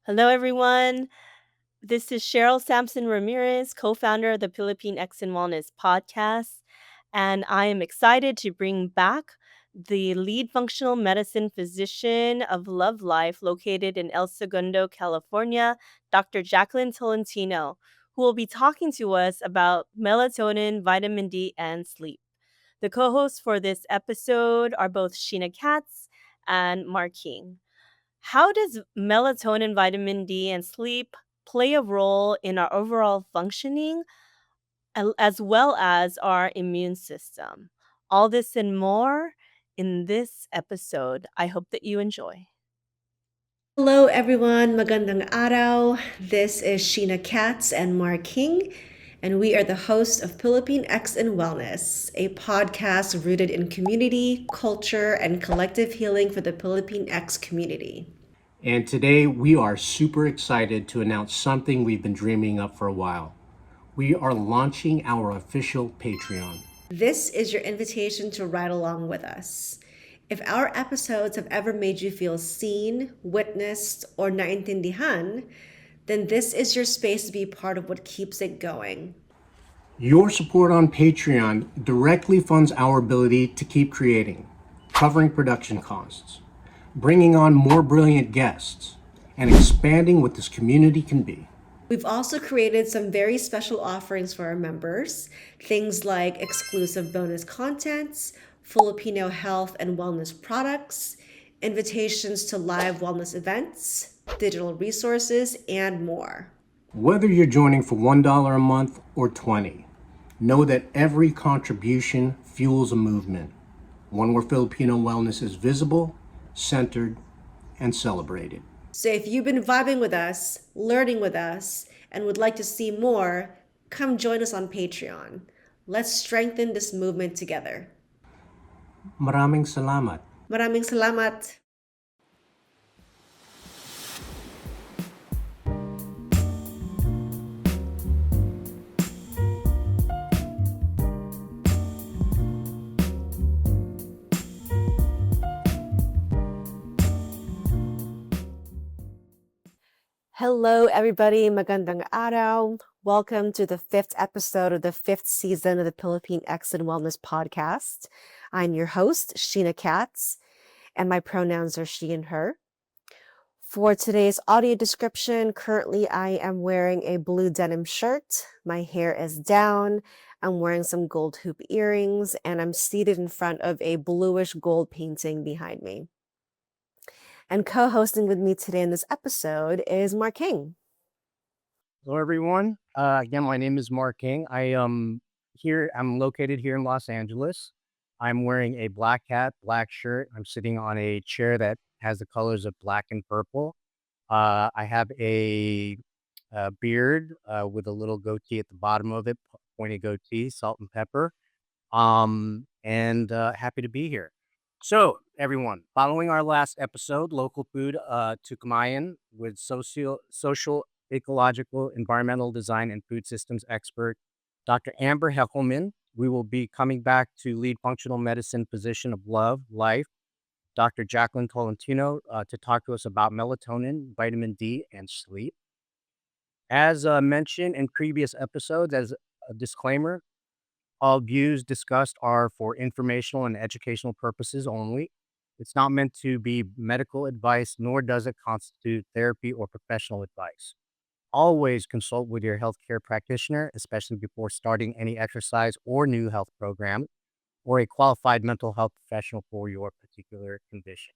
Hello, everyone. This is Cheryl Sampson Ramirez, co founder of the Pilipinx and Wellness podcast. And I am excited to bring back the lead functional medicine physician of Love.Life, located in El Segundo, California, Dr. Jaclyn Tolentino, who will be talking to us about melatonin, vitamin D, and sleep. The co hosts for this episode are both Sheena Katz and Mark King. How does melatonin, vitamin D, and sleep play a role in our overall functioning as well as our immune system? All this and more in this episode. I hope that you enjoy. Hello everyone, magandang araw. This is Sheena Katz and Mark King, and we are the hosts of Pilipinx and Wellness, a podcast rooted in community, culture, and collective healing for the Pilipinx community. And today we are super excited to announce something we've been dreaming up for a while. We are launching our official Patreon. This is your invitation to ride along with us. If our episodes have ever made you feel seen, witnessed, or naintindihan, then this is your space to be part of what keeps it going. Your support on Patreon directly funds our ability to keep creating, covering production costs, bringing on more brilliant guests, and expanding what this community can be. We've also created some very special offerings for our members, things like exclusive bonus contents, Filipino health and wellness products, invitations to live wellness events, digital resources, and more. Whether you're joining for $1 a month or 20, know that every contribution fuels a movement, one where Filipino wellness is visible, centered, and celebrated. So if you've been vibing with us, learning with us, and would like to see more, come join us on Patreon. Let's strengthen this movement together. Maraming salamat. Maraming salamat. Hello, everybody. Magandang araw. Welcome to the 5th episode of the 5th season of the Pilipinx and Wellness podcast. I'm your host, Sheena Katz, and my pronouns are she and her. For today's audio description, currently I am wearing a blue denim shirt. My hair is down. I'm wearing some gold hoop earrings, and I'm seated in front of a bluish gold painting behind me. And co-hosting with me today in this episode is Mark King. Hello, everyone. Again, my name is Mark King. I'm located here in Los Angeles. I'm wearing a black hat, black shirt. I'm sitting on a chair that has the colors of black and purple. I have a beard with a little goatee at the bottom of it, pointy goatee, salt and pepper. And happy to be here. So, everyone, following our last episode, local food to Kamayan with social, ecological, environmental design, and food systems expert, Dr. Amber Heckelman. We will be coming back to lead functional medicine physician of Love.Life, Dr. Jaclyn Tolentino, to talk to us about melatonin, vitamin D, and sleep. As mentioned in previous episodes, as a disclaimer, all views discussed are for informational and educational purposes only. It's not meant to be medical advice, nor does it constitute therapy or professional advice. Always consult with your healthcare practitioner, especially before starting any exercise or new health program, or a qualified mental health professional for your particular condition.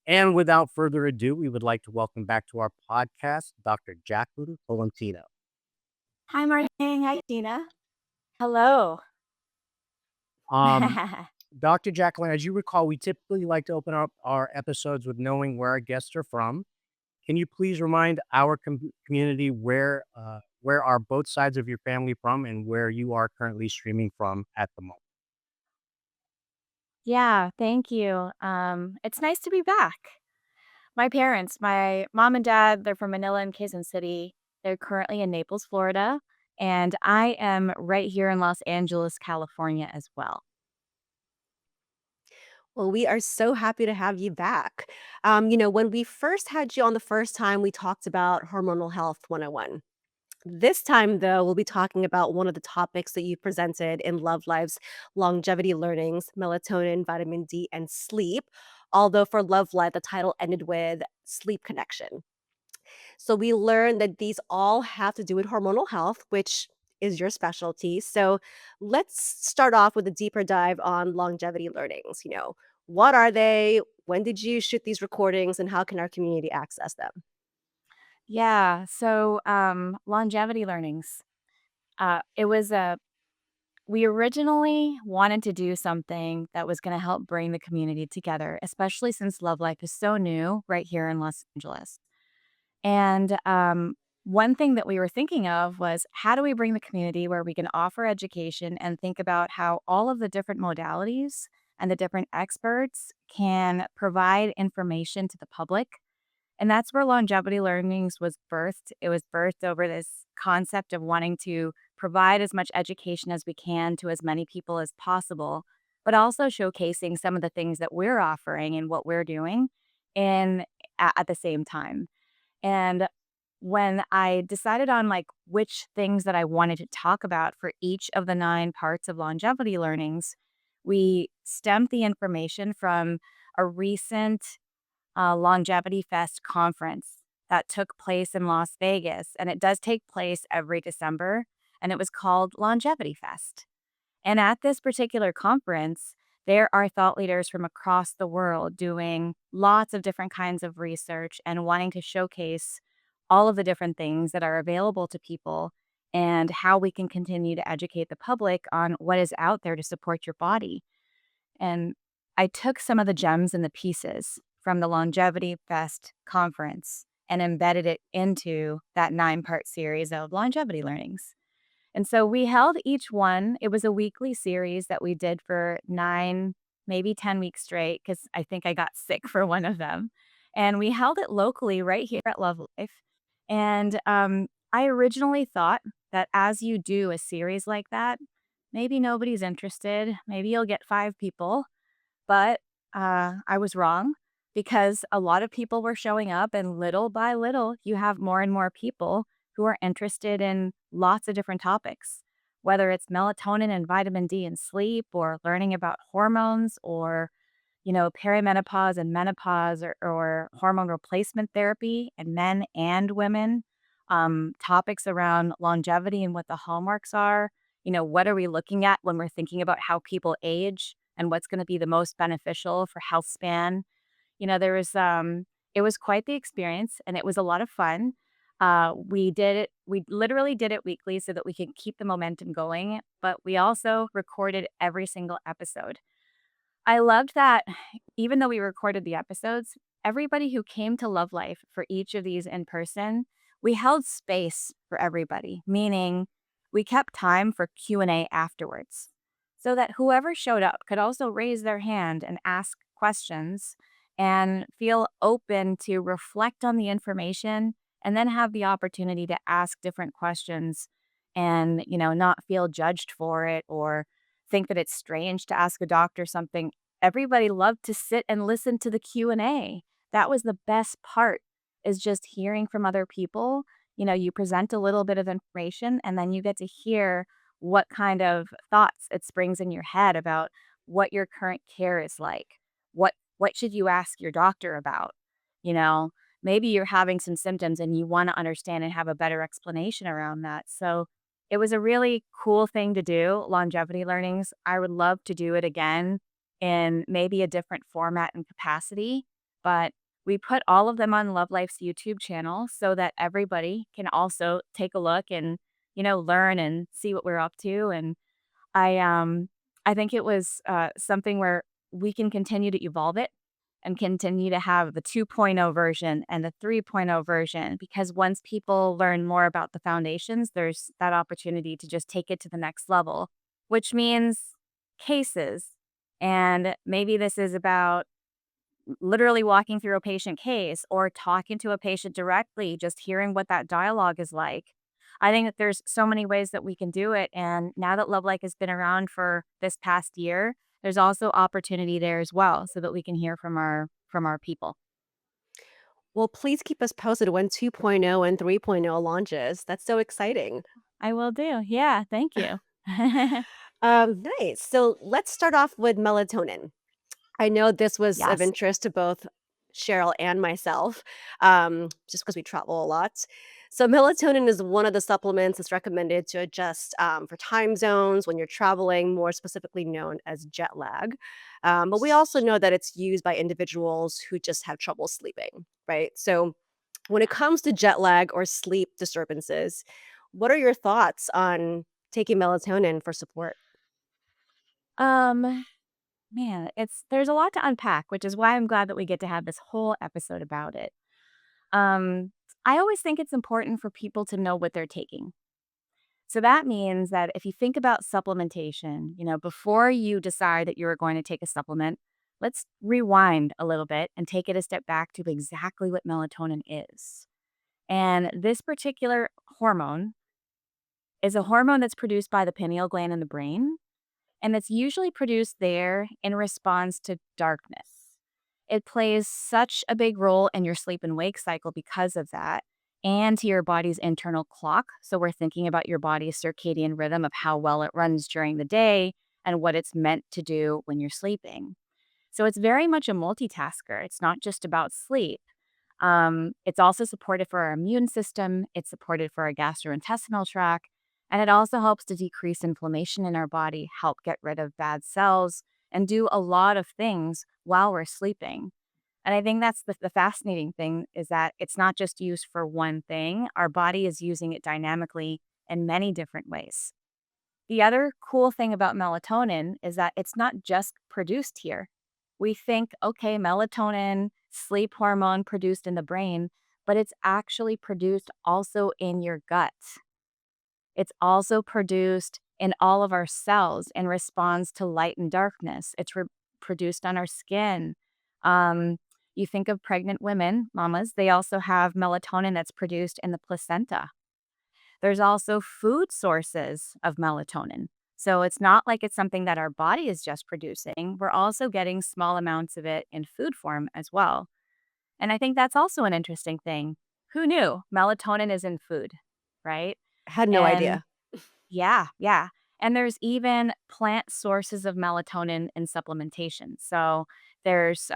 And without further ado, we would like to welcome back to our podcast, Dr. Jaclyn Tolentino. Hi, Martin. Hi, Tina. Hello. Um, Dr. Jaclyn, as you recall, we typically like to open up our episodes with knowing where our guests are from. Can you please remind our community where are both sides of your family from and where you are currently streaming from at the moment? Yeah, thank you. It's nice to be back. My parents, my mom and dad, they're from Manila and Quezon City. They're currently in Naples, Florida, and I am right here in Los Angeles, California as well. Well, we are so happy to have you back. When we first had you on the first time, we talked about hormonal health 101. This time, though, we'll be talking about one of the topics that you presented in Love Live's longevity learnings: melatonin, vitamin D, and sleep. Although for Love Live, the title ended with sleep connection. So we learned that these all have to do with hormonal health, which is your specialty. So let's start off with a deeper dive on longevity learnings. What are they? When did you shoot these recordings, and how can our community access them? Yeah, so longevity learnings. It was a We originally wanted to do something that was going to help bring the community together, especially since Love Life is so new right here in Los Angeles. And one thing that we were thinking of was, how do we bring the community where we can offer education and think about how all of the different modalities and the different experts can provide information to the public? And that's where longevity learnings was birthed. It was birthed over this concept of wanting to provide as much education as we can to as many people as possible, but also showcasing some of the things that we're offering and what we're doing in at the same time. And when I decided on like which things that I wanted to talk about for each of the 9 parts of longevity learnings, we stemmed the information from a recent Longevity Fest conference that took place in Las Vegas. And it does take place every December. And it was called Longevity Fest. And at this particular conference, there are thought leaders from across the world doing lots of different kinds of research and wanting to showcase all of the different things that are available to people and how we can continue to educate the public on what is out there to support your body. And I took some of the gems and the pieces from the Longevity Fest conference and embedded it into that 9-part series of longevity learnings. And so we held each one. It was a weekly series that we did for 9, maybe 10 weeks straight, because I think I got sick for one of them. And we held it locally right here at Love Life. And I originally thought that as you do a series like that, maybe nobody's interested. Maybe you'll get 5 people, but, I was wrong because a lot of people were showing up, and little by little, you have more and more people who are interested in lots of different topics, whether it's melatonin and vitamin D and sleep, or learning about hormones, or, perimenopause and menopause, or hormone replacement therapy in men and women, topics around longevity and what the hallmarks are. What are we looking at when we're thinking about how people age and what's going to be the most beneficial for health span? It was quite the experience, and it was a lot of fun. We literally did it weekly so that we could keep the momentum going, but we also recorded every single episode. I loved that even though we recorded the episodes, everybody who came to Love Life for each of these in person, we held space for everybody, meaning we kept time for Q&A afterwards so that whoever showed up could also raise their hand and ask questions and feel open to reflect on the information, and then have the opportunity to ask different questions and, not feel judged for it or think that it's strange to ask a doctor something. Everybody loved to sit and listen to the Q&A. That was the best part, is just hearing from other people. You present a little bit of information, and then you get to hear what kind of thoughts it springs in your head about what your current care is like. What should you ask your doctor about? You know, Maybe you're having some symptoms and you want to understand and have a better explanation around that. So it was a really cool thing to do, longevity learnings. I would love to do it again in maybe a different format and capacity, but we put all of them on Love Life's YouTube channel so that everybody can also take a look and, learn and see what we're up to. And I um I think it was something where we can continue to evolve it and continue to have the 2.0 version and the 3.0 version, because once people learn more about the foundations, there's that opportunity to just take it to the next level, which means cases. And maybe this is about literally walking through a patient case or talking to a patient directly, just hearing what that dialogue is like. I think that there's so many ways that we can do it. And now that Love Like has been around for this past year, there's also opportunity there as well so that we can hear from our people. Well, please keep us posted when 2.0 and 3.0 launches. That's so exciting. I will do. Yeah, thank you. Nice. So let's start off with melatonin. I know this was of Yes. interest to both Cheryl and myself, just because we travel a lot. So, melatonin is one of the supplements that's recommended to adjust for time zones when you're traveling, more specifically known as jet lag. But we also know that it's used by individuals who just have trouble sleeping, right? So, when it comes to jet lag or sleep disturbances, what are your thoughts on taking melatonin for support? Um, Man, there's a lot to unpack, which is why I'm glad that we get to have this whole episode about it. Um, I always think it's important for people to know what they're taking. So that means that if you think about supplementation, before you decide that you're going to take a supplement, let's rewind a little bit and take it a step back to exactly what melatonin is. And this particular hormone is a hormone that's produced by the pineal gland in the brain, and it's usually produced there in response to darkness. It plays such a big role in your sleep and wake cycle because of that, and to your body's internal clock. So, we're thinking about your body's circadian rhythm of how well it runs during the day and what it's meant to do when you're sleeping. So, it's very much a multitasker. It's not just about sleep. It's also supportive for our immune system, it's supportive for our gastrointestinal tract, and it also helps to decrease inflammation in our body, help get rid of bad cells, and do a lot of things while we're sleeping. And I think that's the fascinating thing is that it's not just used for one thing. Our body is using it dynamically in many different ways. The other cool thing about melatonin is that it's not just produced here. We think, okay, melatonin, sleep hormone produced in the brain, but it's actually produced also in your gut. It's also produced in all of our cells in response to light and darkness. It's produced on our skin. Um, you think of pregnant women, mamas, they also have melatonin that's produced in the placenta. There's also food sources of melatonin. So it's not like it's something that our body is just producing. We're also getting small amounts of it in food form as well. And I think that's also an interesting thing. Who knew melatonin is in food, right? Had no And idea. yeah, yeah. And there's even plant sources of melatonin in supplementation. So there's,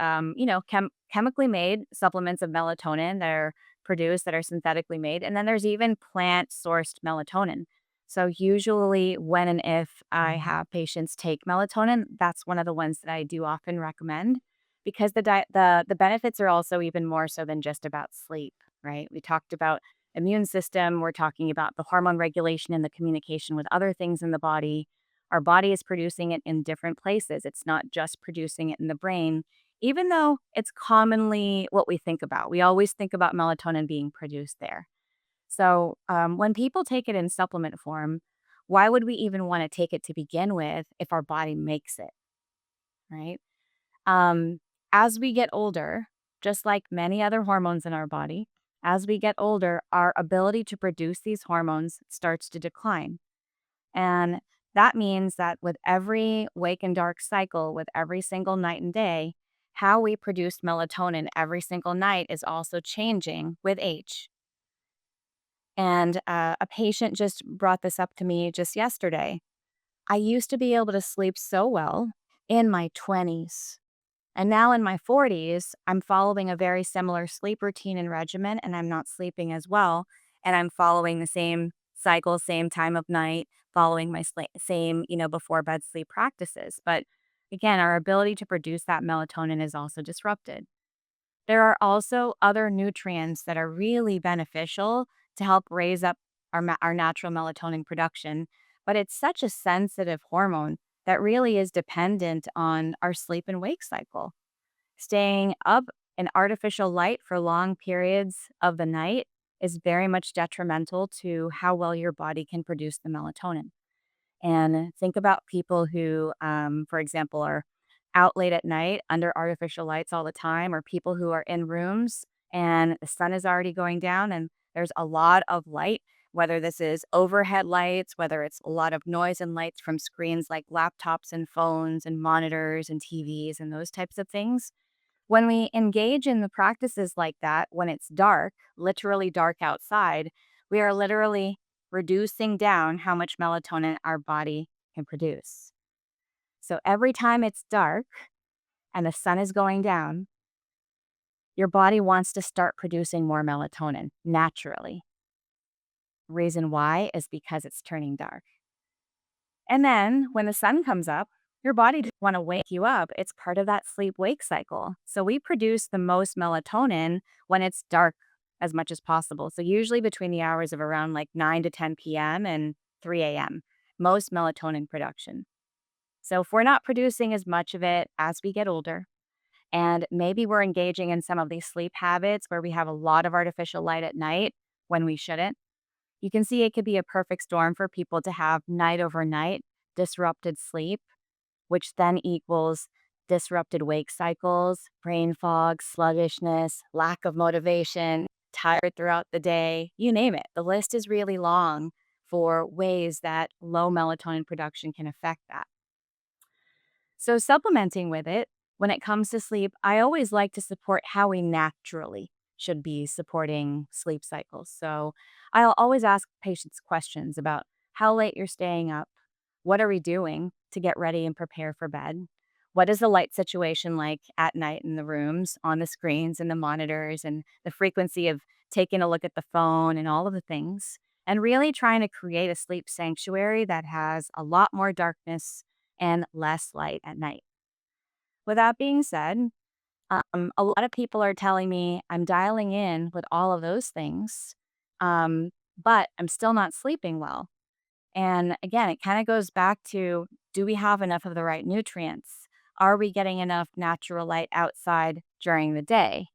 chemically made supplements of melatonin that are produced that are synthetically made. And then there's even plant sourced melatonin. So usually when and if I have patients take melatonin, that's one of the ones that I do often recommend because the benefits are also even more so than just about sleep, right? We talked about immune system. We're talking about the hormone regulation and the communication with other things in the body. Our body is producing it in different places. It's not just producing it in the brain, even though it's commonly what we think about. We always think about melatonin being produced there. So when people take it in supplement form, why would we even want to take it to begin with if our body makes it, right? Um, as we get older, just like many other hormones in our body, as we get older, our ability to produce these hormones starts to decline. And that means that with every wake and dark cycle, with every single night and day, how we produce melatonin every single night is also changing with age. And a patient just brought this up to me just yesterday. I used to be able to sleep so well in my 20s. And now in my 40s, I'm following a very similar sleep routine and regimen, and I'm not sleeping as well. And I'm following the same cycle, same time of night, following my same, before bed sleep practices. But again, our ability to produce that melatonin is also disrupted. There are also other nutrients that are really beneficial to help raise up our natural melatonin production. But it's such a sensitive hormone that really is dependent on our sleep and wake cycle. Staying up in artificial light for long periods of the night is very much detrimental to how well your body can produce the melatonin. And think about people who, for example, are out late at night under artificial lights all the time, or people who are in rooms and the sun is already going down and there's a lot of light. whether this is overhead lights, whether it's a lot of noise and lights from screens like laptops and phones and monitors and TVs and those types of things. When we engage in the practices like that, when it's dark, literally dark outside, we are literally reducing down how much melatonin our body can produce. So every time it's dark and the sun is going down, your body wants to start producing more melatonin naturally. Reason why is because it's turning dark. And then when the sun comes up, your body doesn't want to wake you up. It's part of that sleep wake cycle. So we produce the most melatonin when it's dark as much as possible. So usually between the hours of around like 9 to 10 p.m. and 3 a.m., most melatonin production. So if we're not producing as much of it as we get older, and maybe we're engaging in some of these sleep habits where we have a lot of artificial light at night when we shouldn't, you can see it could be a perfect storm for people to have night over night disrupted sleep, which then equals disrupted wake cycles, brain fog, sluggishness, lack of motivation, tired throughout the day, you name it. The list is really long for ways that low melatonin production can affect that. So, supplementing with it, when it comes to sleep, I always like to support how we naturally should be supporting sleep cycles. So, I'll always ask patients questions about how late you're staying up, what are we doing to get ready and prepare for bed? What is the light situation like at night in the rooms, on the screens and the monitors, and the frequency of taking a look at the phone and all of the things? And really trying to create a sleep sanctuary that has a lot more darkness and less light at night. With that being said, a lot of people are telling me I'm dialing in with all of those things, but I'm still not sleeping well. And again, it kind of goes back to, do we have enough of the right nutrients? Are we getting enough natural light outside during the day,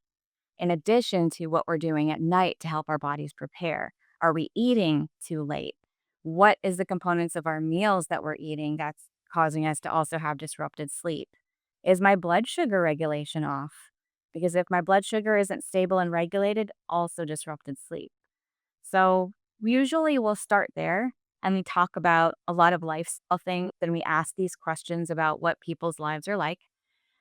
in addition to what we're doing at night to help our bodies prepare? Are we eating too late? What is the components of our meals that we're eating that's causing us to also have disrupted sleep? Is my blood sugar regulation off? Because if my blood sugar isn't stable and regulated, also disrupted sleep. So usually we'll start there and we talk about a lot of lifestyle things and we ask these questions about what people's lives are like.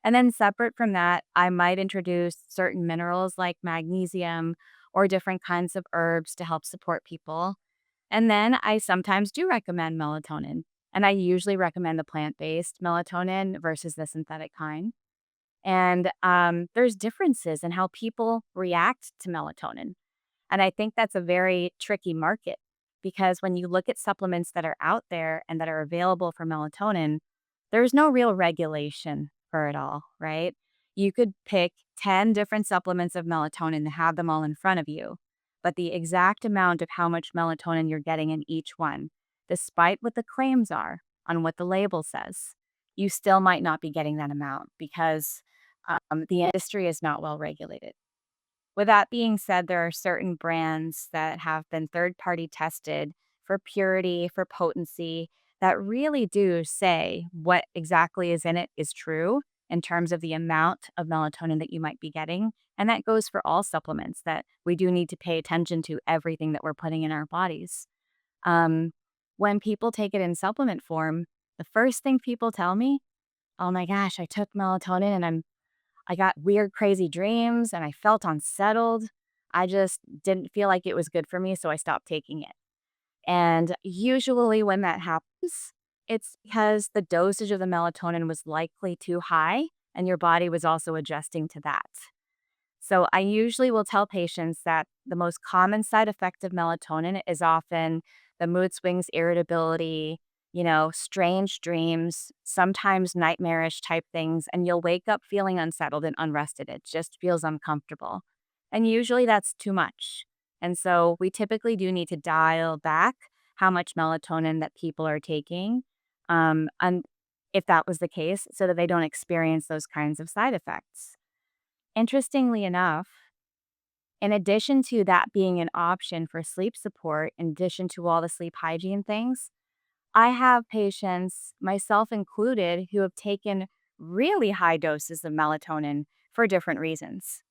And then separate from that, I might introduce certain minerals like magnesium or different kinds of herbs to help support people. And then I sometimes do recommend melatonin. And I usually recommend the plant-based melatonin versus the synthetic kind. And there's differences in how people react to melatonin. And I think that's a very tricky market because when you look at supplements that are out there and that are available for melatonin, there's no real regulation for it all, right? You could pick 10 different supplements of melatonin and have them all in front of you, but the exact amount of how much melatonin you're getting in each one, despite what the claims are on what the label says, you still might not be getting that amount because the industry is not well regulated. With that being said, there are certain brands that have been third party tested for purity, for potency, that really do say what exactly is in it is true in terms of the amount of melatonin that you might be getting. And that goes for all supplements, that we do need to pay attention to everything that we're putting in our bodies. Um, when people take it in supplement form, the first thing people tell me, oh my gosh, I took melatonin and I got weird, crazy dreams and I felt unsettled. I just didn't feel like it was good for me, so I stopped taking it. And usually, when that happens, it's because the dosage of the melatonin was likely too high and your body was also adjusting to that. So, I usually will tell patients that the most common side effect of melatonin is often the mood swings, irritability, strange dreams, sometimes nightmarish type things, and you'll wake up feeling unsettled and unrested. It just feels uncomfortable. And usually that's too much. And so we typically do need to dial back how much melatonin that people are taking. And if that was the case, so that they don't experience those kinds of side effects. Interestingly enough, in addition to that being an option for sleep support, in addition to all the sleep hygiene things, I have patients, myself included, who have taken really high doses of melatonin for different reasons.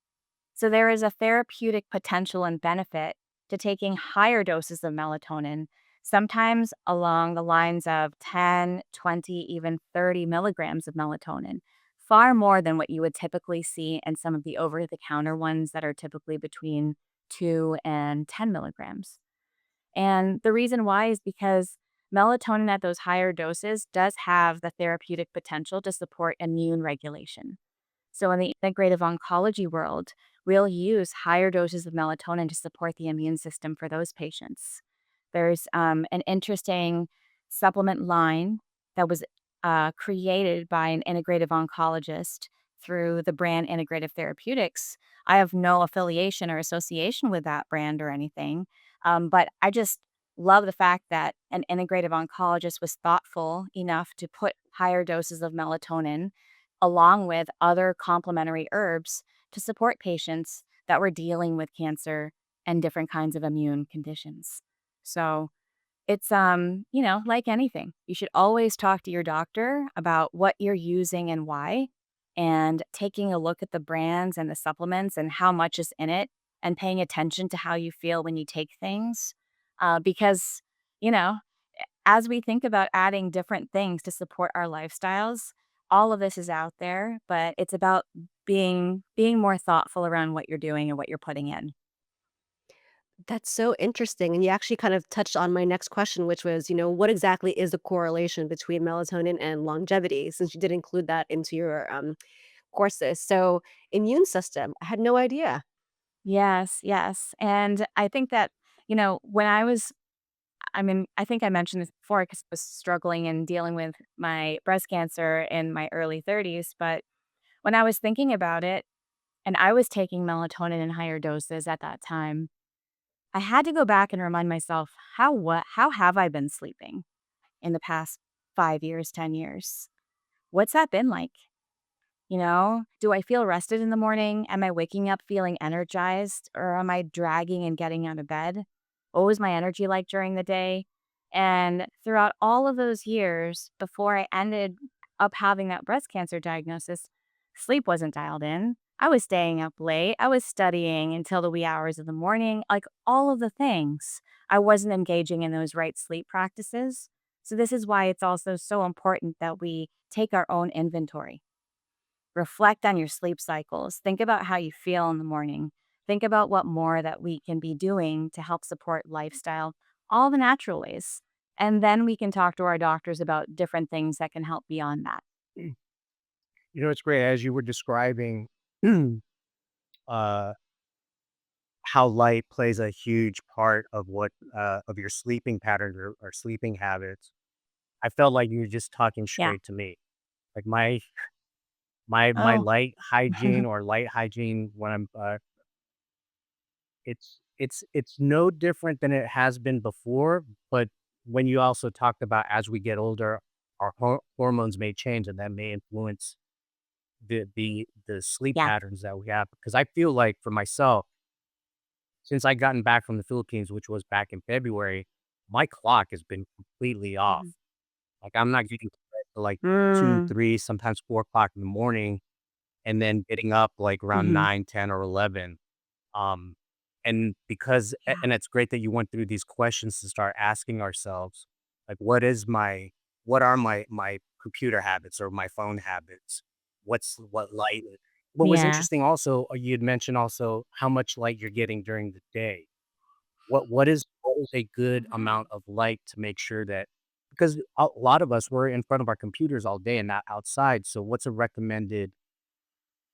So there is a therapeutic potential and benefit to taking higher doses of melatonin, sometimes along the lines of 10, 20, even 30 milligrams of melatonin, far more than what you would typically see in some of the over the counter ones that are typically between 2 and 10 milligrams. And the reason why is because melatonin at those higher doses does have the therapeutic potential to support immune regulation. So, in the integrative oncology world, we'll use higher doses of melatonin to support the immune system for those patients. There's an interesting supplement line that was created by an integrative oncologist through the brand Integrative Therapeutics. I have no affiliation or association with that brand or anything, but I just love the fact that an integrative oncologist was thoughtful enough to put higher doses of melatonin along with other complementary herbs to support patients that were dealing with cancer and different kinds of immune conditions. So it's like anything. You should always talk to your doctor about what you're using and why, and taking a look at the brands and the supplements and how much is in it, and paying attention to how you feel when you take things. Because, you know, as we think about adding different things to support our lifestyles, all of this is out there, but it's about being more thoughtful around what you're doing and what you're putting in. That's so interesting. And you actually kind of touched on my next question, which was, what exactly is the correlation between melatonin and longevity, since you did include that into your courses. So, immune system, I had no idea. Yes, yes. And I think that, when I think I mentioned this before because I was struggling and dealing with my breast cancer in my early 30s. But when I was thinking about it, and I was taking melatonin in higher doses at that time, I had to go back and remind myself, how have I been sleeping in the past 5 years, 10 years? What's that been like? Do I feel rested in the morning? Am I waking up feeling energized, or am I dragging and getting out of bed? What was my energy like during the day? And throughout all of those years before I ended up having that breast cancer diagnosis, sleep wasn't dialed in. I was staying up late. I was studying until the wee hours of the morning, like all of the things. I wasn't engaging in those right sleep practices. So, this is why it's also so important that we take our own inventory. Reflect on your sleep cycles. Think about how you feel in the morning. Think about what more that we can be doing to help support lifestyle, all the natural ways. And then we can talk to our doctors about different things that can help beyond that. It's great as you were describing, uh, how light plays a huge part of what, of your sleeping pattern or sleeping habits. I felt like you were just talking Yeah. straight to me. Like my Oh, light hygiene when I'm, it's no different than it has been before, but when you also talked about as we get older, our hormones may change, and that may influence the sleep yeah. patterns that we have. Because I feel like for myself, since I gotten back from the Philippines, which was back in February, my clock has been completely off. Mhm. Like, I'm not getting to bed till, like, 2, Mm, 3, sometimes 4 o'clock in the morning, and then getting up, like, around mhm. 9, 10, or 11. Um, and because Yeah. and it's great that you went through these questions to start asking ourselves, like, what are my computer habits or my phone habits? What light what was Yeah. interesting also, you had mentioned also how much light you're getting during the day. What is a good amount of light to make sure that because a lot of us, we're in front of our computers all day and not outside, so what's a recommended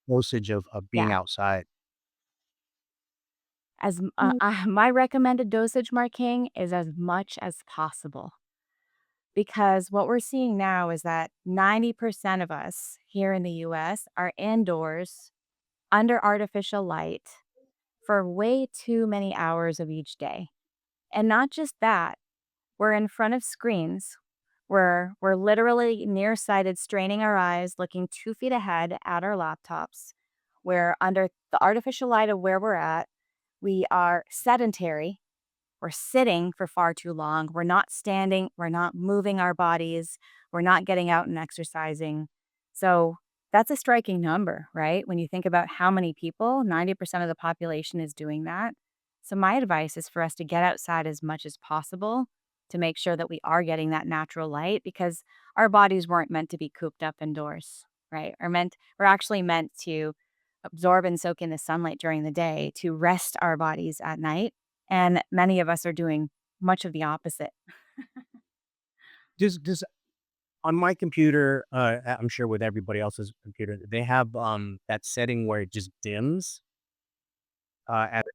dosage of being Yeah. outside? My recommended dosage, Marking, is as much as possible. Because what we're seeing now is that 90% of us here in the US are indoors under artificial light for way too many hours of each day. And not just that, we're in front of screens where we're literally nearsighted, straining our eyes, looking 2 feet ahead at our laptops, where under the artificial light of where we're at, we are sedentary. We're sitting for far too long. We're not standing. We're not moving our bodies. We're not getting out and exercising. So that's a striking number, right? When you think about how many people, 90% of the population is doing that. So my advice is for us to get outside as much as possible to make sure that we are getting that natural light because our bodies weren't meant to be cooped up indoors, right? We're actually meant to absorb and soak in the sunlight during the day to rest our bodies at night. And many of us are doing much of the opposite. Does on my computer, I'm sure with everybody else's computer, they have that setting where it just dims. At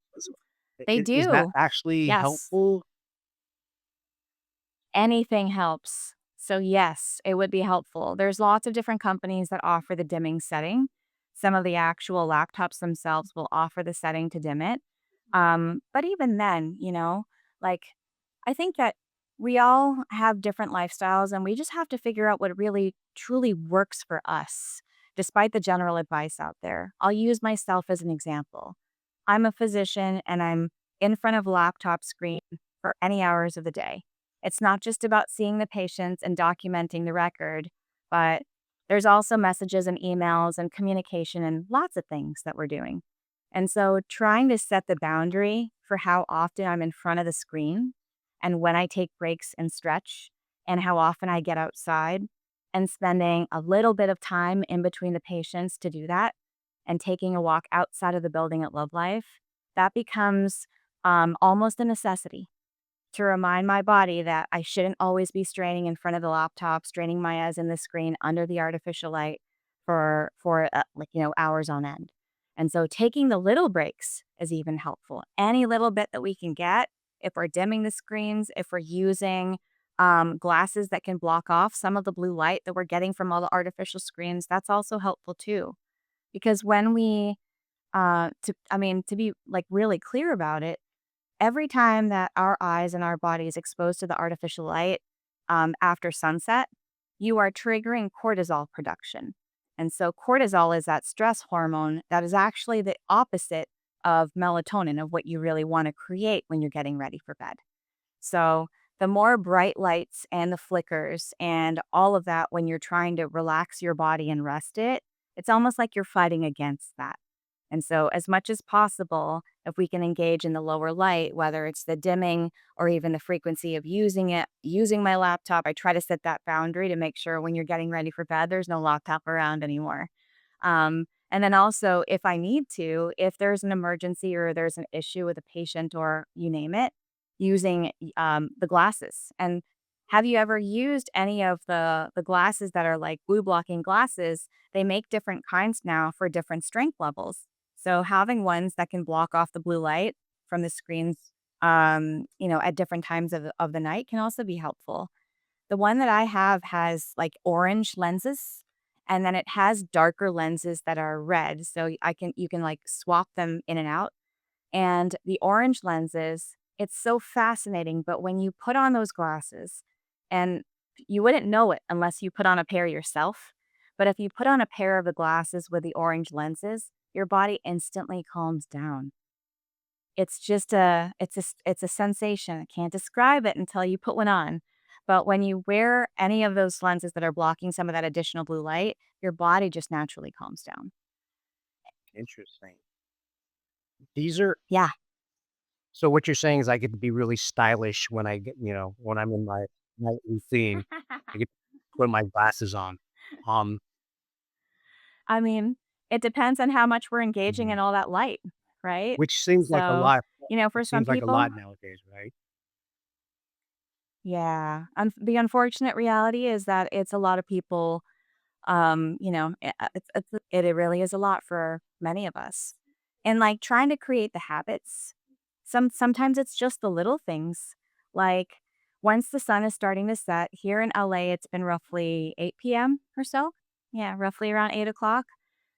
They is that do. actually Yes. helpful? Anything helps. So yes, it would be helpful. There's lots of different companies that offer the dimming setting. Some of the actual laptops themselves will offer the setting to dim it. But even then, like I think that we all have different lifestyles and we just have to figure out what really truly works for us, despite the general advice out there. I'll use myself as an example. I'm a physician and I'm in front of a laptop screen for any hours of the day. It's not just about seeing the patients and documenting the record, but there's also messages and emails and communication and lots of things that we're doing. And so trying to set the boundary for how often I'm in front of the screen and when I take breaks and stretch and how often I get outside and spending a little bit of time in between the patients to do that and taking a walk outside of the building at Love.Life, that becomes almost a necessity to remind my body that I shouldn't always be straining in front of the laptop, straining my eyes in the screen under the artificial light for hours on end. And so taking the little breaks is even helpful. Any little bit that we can get, if we're dimming the screens, if we're using glasses that can block off some of the blue light that we're getting from all the artificial screens, that's also helpful too. Because when we, to be like really clear about it, every time that our eyes and our body is exposed to the artificial light after sunset, you are triggering cortisol production. And so, cortisol is that stress hormone that is actually the opposite of melatonin, of what you really want to create when you're getting ready for bed. So, the more bright lights and the flickers and all of that when you're trying to relax your body and rest it, it's almost like you're fighting against that. And so, as much as possible, if we can engage in the lower light, whether it's the dimming or even the frequency of using it, using my laptop, I try to set that boundary to make sure when you're getting ready for bed, there's no laptop around anymore. And then also, if I need to, if there's an emergency or there's an issue with a patient or you name it, using the glasses. And have you ever used any of the glasses that are like blue blocking glasses? They make different kinds now for different strength levels. So having ones that can block off the blue light from the screens, at different times of the night can also be helpful. The one that I have has like orange lenses and then it has darker lenses that are red. So you can like swap them in and out. And the orange lenses, it's so fascinating. But when you put on those glasses, and you wouldn't know it unless you put on a pair yourself. But if you put on a pair of the glasses with the orange lenses, your body instantly calms down. It's a sensation. I can't describe it until you put one on. But when you wear any of those lenses that are blocking some of that additional blue light, your body just naturally calms down. Interesting. These are Yeah. so what you're saying is I get to be really stylish when when I'm in my night routine. I get to put my glasses on. Um, I mean, it depends on how much we're engaging in Mhm. all that light, right? Which seems like a So, lot. for It some seems like a people, lot nowadays, right? yeah. The unfortunate reality is that it's a lot of people. It really is a lot for many of us, and like trying to create the habits. Sometimes it's just the little things, like once the sun is starting to set here in LA, it's been roughly 8 p.m. or so. Yeah, roughly around 8 o'clock.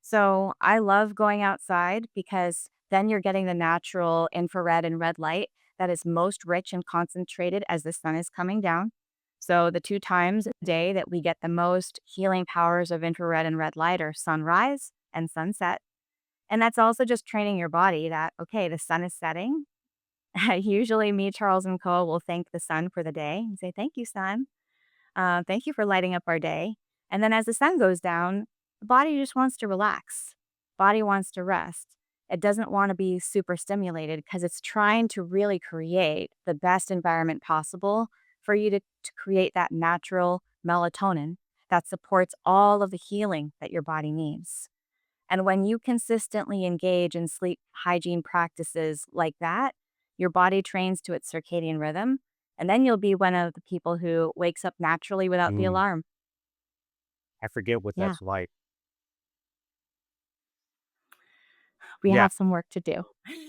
So I love going outside because then you're getting the natural infrared and red light that is most rich and concentrated as the sun is coming down. So the two times a day that we get the most healing powers of infrared and red light are sunrise and sunset. And that's also just training your body that, okay, the sun is setting. Usually me, Charles, and Co. will thank the sun for the day and say, thank you, sun. Thank you for lighting up our day. And then as the sun goes down, the body just wants to relax. Body wants to rest. It doesn't want to be super stimulated because it's trying to really create the best environment possible for you to create that natural melatonin that supports all of the healing that your body needs. And when you consistently engage in sleep hygiene practices like that, your body trains to its circadian rhythm. And then you'll be one of the people who wakes up naturally without the Mm, alarm. I forget what Yeah, that's like. we Yeah. have some work to do.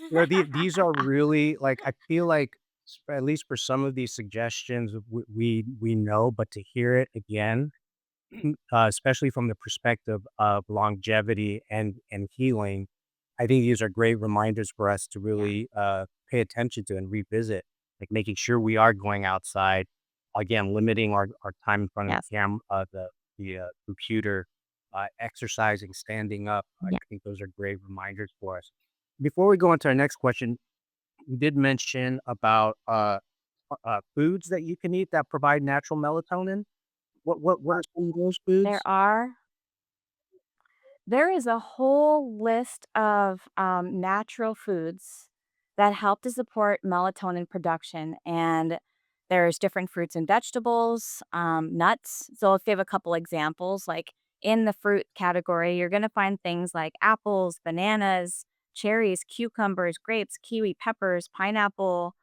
These are really like I feel like at least for some of these suggestions we know, but to hear it again, especially from the perspective of longevity and healing, I think these are great reminders for us to Yeah. really pay attention to and revisit, like making sure we are going outside, again, limiting our time in front of Yes. the the computer, exercising, standing up. I Yeah. think those are great reminders for us. Before we go on to our next question, you did mention about foods that you can eat that provide natural melatonin. What are some of those There foods? are There is a whole list of natural foods that help to support melatonin production. And there's different fruits and vegetables, nuts. So if you have a couple examples, like in the fruit category, you're going to find things like apples, bananas, cherries, cucumbers, grapes, kiwi, peppers, pineapple,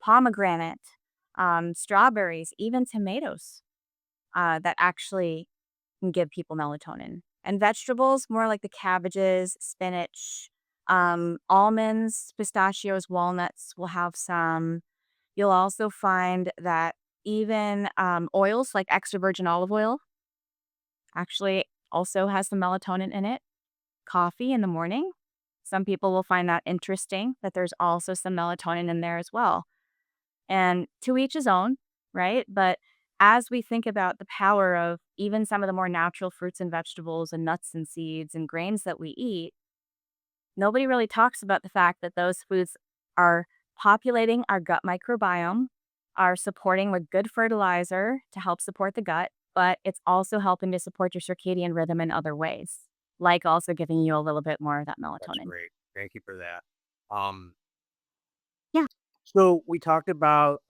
pomegranate, strawberries, even tomatoes that actually can give people melatonin. And vegetables, more like the cabbages, spinach, almonds, pistachios, walnuts will have some. You'll also find that even oils like extra virgin olive oil actually also has some melatonin in it. Coffee in the morning. Some people will find that interesting that there's also some melatonin in there as well. And to each his own, right? But as we think about the power of even some of the more natural fruits and vegetables and nuts and seeds and grains that we eat, nobody really talks about the fact that those foods are populating our gut microbiome, are supporting with good fertilizer to help support the gut, but it's also helping to support your circadian rhythm in other ways, like also giving you a little bit more of that That's melatonin. great. Thank you for that. Um, Yeah. so we talked about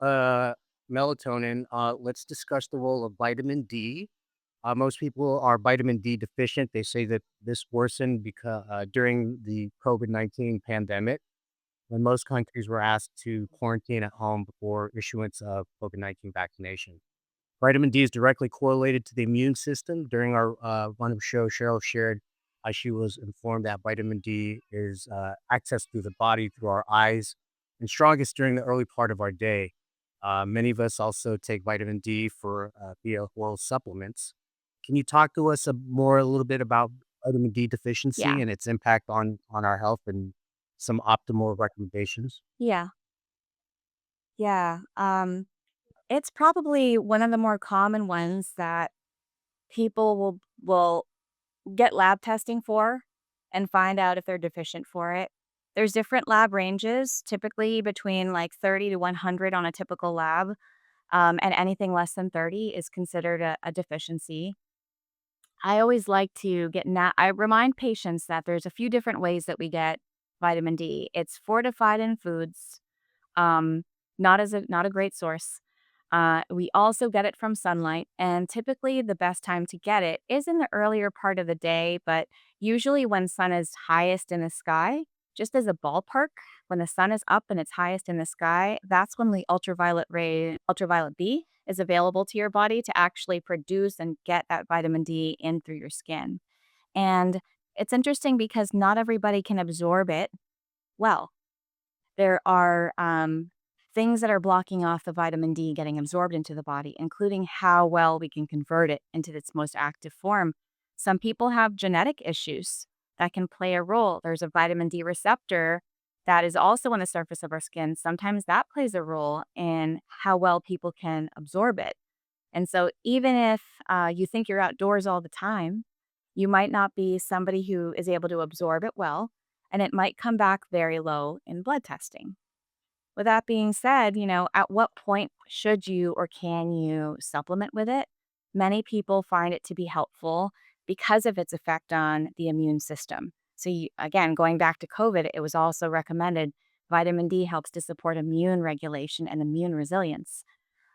melatonin. Let's discuss the role of vitamin D. Most people are vitamin D deficient. They say that this worsened because during the COVID-19 pandemic, when most countries were asked to quarantine at home before issuance of COVID-19 vaccination. Vitamin D is directly correlated to the immune system. During our one of show, Cheryl shared she was informed that vitamin D is accessed through the body through our eyes and strongest during the early part of our day. Many of us also take vitamin D for via oral supplements. Can you talk to us a little bit about vitamin D Yeah. deficiency and its impact on our health and some optimal recommendations? Yeah. Yeah. It's probably one of the more common ones that people will get lab testing for and find out if they're deficient for it. There's different lab ranges, typically between like 30 to 100 on a typical lab, and anything less than 30 is considered a deficiency. I always like to I remind patients that there's a few different ways that we get vitamin D. It's fortified in foods, um, not a great source. We also get it from sunlight, and typically the best time to get it is in the earlier part of the day, but usually when sun is highest in the sky, just as a ballpark, when the sun is up and it's highest in the sky, that's when the ultraviolet B is available to your body to actually produce and get that vitamin D in through your skin. And it's interesting because not everybody can absorb it well. There are things that are blocking off the vitamin D getting absorbed into the body, including how well we can convert it into its most active form. Some people have genetic issues that can play a role. There's a vitamin D receptor that is also on the surface of our skin. Sometimes that plays a role in how well people can absorb it. And so, even if you think you're outdoors all the time, you might not be somebody who is able to absorb it well, and it might come back very low in blood testing. With that being said, at what point should you or can you supplement with it? Many people find it to be helpful because of its effect on the immune system. So, again, going back to COVID, it was also recommended vitamin D helps to support immune regulation and immune resilience,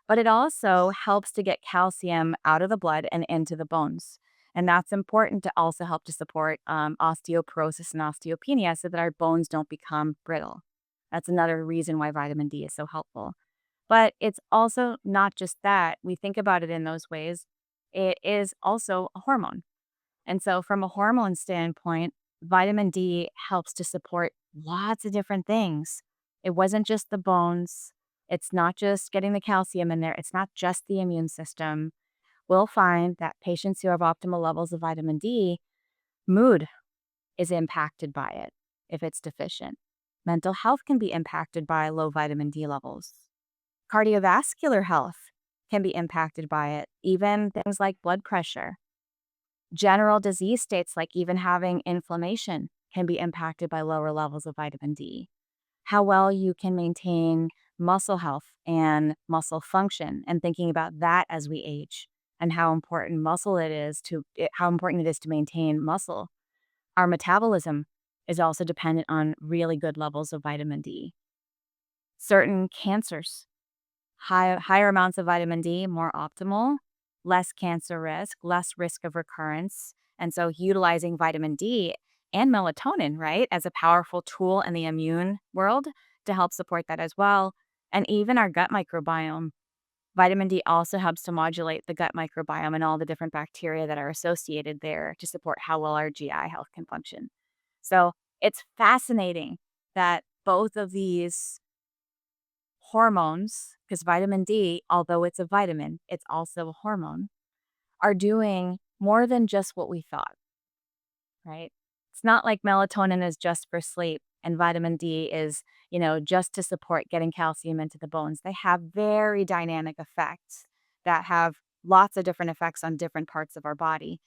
but it also helps to get calcium out of the blood and into the bones. And that's important to also help to support osteoporosis and osteopenia so that our bones don't become brittle. That's another reason why vitamin D is so helpful. But it's also not just that. We think about it in those ways. It is also a hormone. And so, from a hormone standpoint, vitamin D helps to support lots of different things. It wasn't just the bones, it's not just getting the calcium in there, it's not just the immune system. We'll find that patients who have optimal levels of vitamin D, mood is impacted by it if it's deficient. Mental health can be impacted by low vitamin D levels. Cardiovascular health can be impacted by it, even things like blood pressure. General disease states like even having inflammation can be impacted by lower levels of vitamin D. How well you can maintain muscle health and muscle function, and thinking about that as we age, and how important it is to maintain muscle. Our metabolism is also dependent on really good levels of vitamin D. Certain cancers, higher amounts of vitamin D, more optimal, less cancer risk, less risk of recurrence. And so utilizing vitamin D and melatonin, right, as a powerful tool in the immune world to help support that as well. And even our gut microbiome. Vitamin D also helps to modulate the gut microbiome and all the different bacteria that are associated there to support how well our GI health can function. So it's fascinating that both of these hormones, because vitamin D, although it's a vitamin, it's also a hormone, are doing more than just what we thought, right? It's not like melatonin is just for sleep and vitamin D is, just to support getting calcium into the bones. They have very dynamic effects that have lots of different effects on different parts of our body.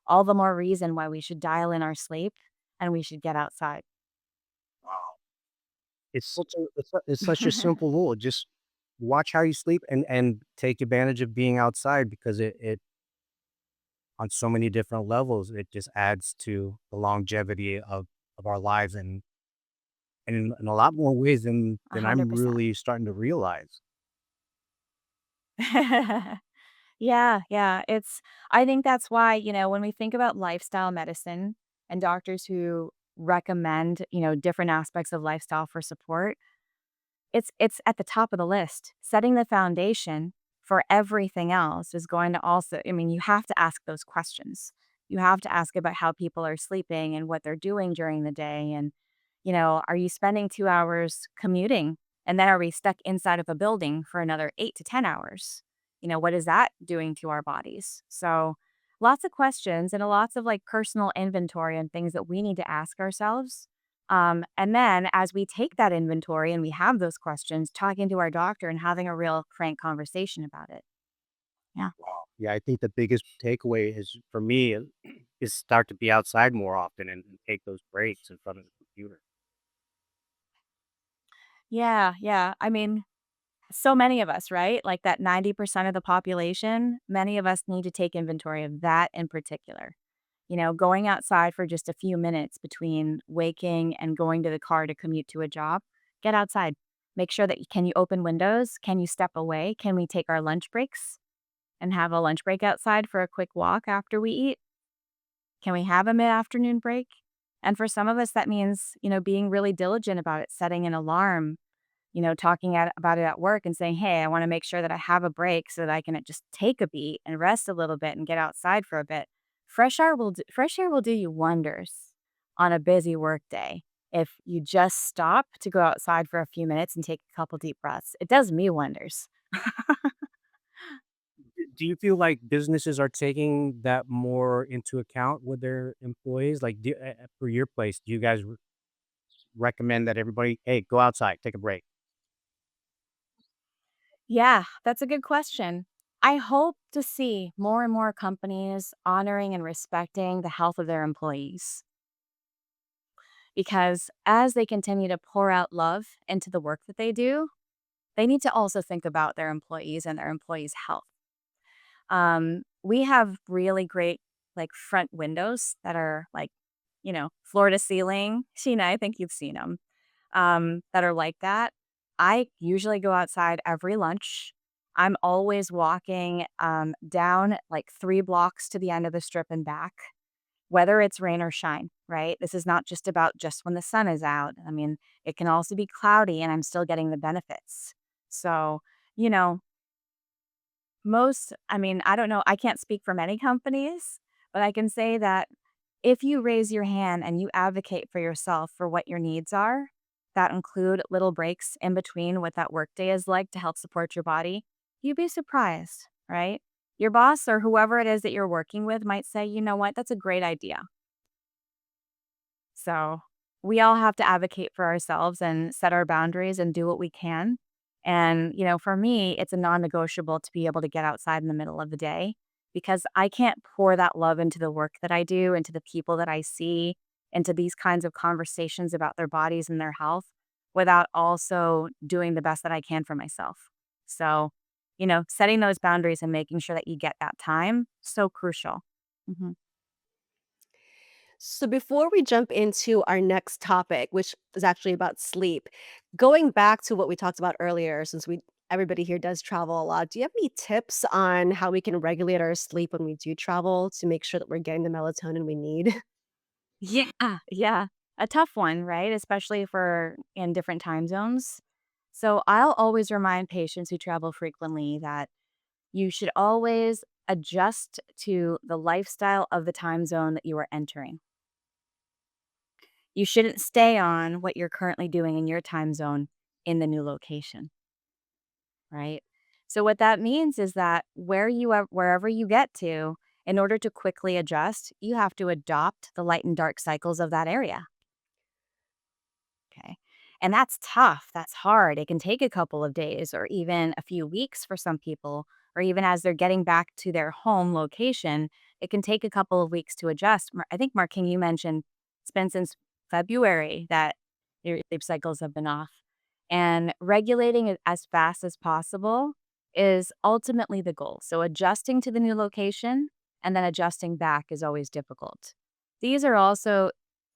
All the more reason why we should dial in our sleep and we should get outside. It's such a simple rule. Just watch how you sleep and take advantage of being outside because it on so many different levels, it just adds to the longevity of our lives and in a lot more ways than I'm 100%. really starting to realize. Yeah, yeah. I think that's why, when we think about lifestyle medicine and doctors who recommend, different aspects of lifestyle for support, it's at the top of the list. Setting the foundation for everything else is going to also, I mean, you have to ask those questions. You have to ask about how people are sleeping and what they're doing during the day. And, are you spending 2 hours commuting? And then are we stuck inside of a building for another 8 to 10 hours? What is that doing to our bodies? So, lots of questions and lots of like personal inventory and things that we need to ask ourselves, and then as we take that inventory and we have those questions, talking to our doctor and having a real frank conversation about it. Yeah. Yeah, I think the biggest takeaway is for me is start to be outside more often and take those breaks in front of the computer. Yeah. Yeah. I mean, so many of us, right? Like that 90% of the population, many of us need to take inventory of that in particular. Going outside for just a few minutes between waking and going to the car to commute to a job, get outside. Make sure that can you open windows? Can you step away? Can we take our lunch breaks and have a lunch break outside for a quick walk after we eat? Can we have a mid-afternoon break? And for some of us, that means, being really diligent about it, setting an alarm, talking about it at work and saying, hey, I want to make sure that I have a break so that I can just take a beat and rest a little bit and get outside for a bit. Fresh air will do you wonders on a busy work day. If you just stop to go outside for a few minutes and take a couple deep breaths, it does me wonders. Do you feel like businesses are taking that more into account with their employees? Like, for your place, do you guys recommend that everybody, hey, go outside, take a break? Yeah, that's a good question. I hope to see more and more companies honoring and respecting the health of their employees because as they continue to pour out love into the work that they do, they need to also think about their employees and their employees' health. We have really great like front windows that are like floor to ceiling. Sheena, I think you've seen them, that are like that. I usually go outside every lunch. I'm always walking down like 3 blocks to the end of the strip and back, whether it's rain or shine, right? This is not just about just when the sun is out. I mean, it can also be cloudy and I'm still getting the benefits. So, you know, I mean, I don't know, I can't speak for many companies, but I can say that if you raise your hand and you advocate for yourself for what your needs are, that include little breaks in between what that workday is like to help support your body, you'd be surprised, right? Your boss or whoever it is that you're working with might say, you know what, that's a great idea. So we all have to advocate for ourselves and set our boundaries and do what we can. And, for me, it's a non negotiable to be able to get outside in the middle of the day because I can't pour that love into the work that I do, into the people that I see, into these kinds of conversations about their bodies and their health without also doing the best that I can for myself. So, setting those boundaries and making sure that you get that time, so crucial. Mhm. So, before we jump into our next topic, which is actually about sleep, going back to what we talked about earlier, since everybody here does travel a lot, do you have any tips on how we can regulate our sleep when we do travel to make sure that we're getting the melatonin we need? Yeah, yeah. A tough one, right? Especially if we're in different time zones. So I'll always remind patients who travel frequently that you should always adjust to the lifestyle of the time zone that you are entering. You shouldn't stay on what you're currently doing in your time zone in the new location, right? So what that means is that wherever you get to, in order to quickly adjust, you have to adopt the light and dark cycles of that area. Okay. And that's tough. That's hard. It can take a couple of days or even a few weeks for some people, or even as they're getting back to their home location, it can take a couple of weeks to adjust. I think, Mark King, you mentioned it's been since February that your sleep cycles have been off. And regulating it as fast as possible is ultimately the goal. So adjusting to the new location and then adjusting back is always difficult. These are also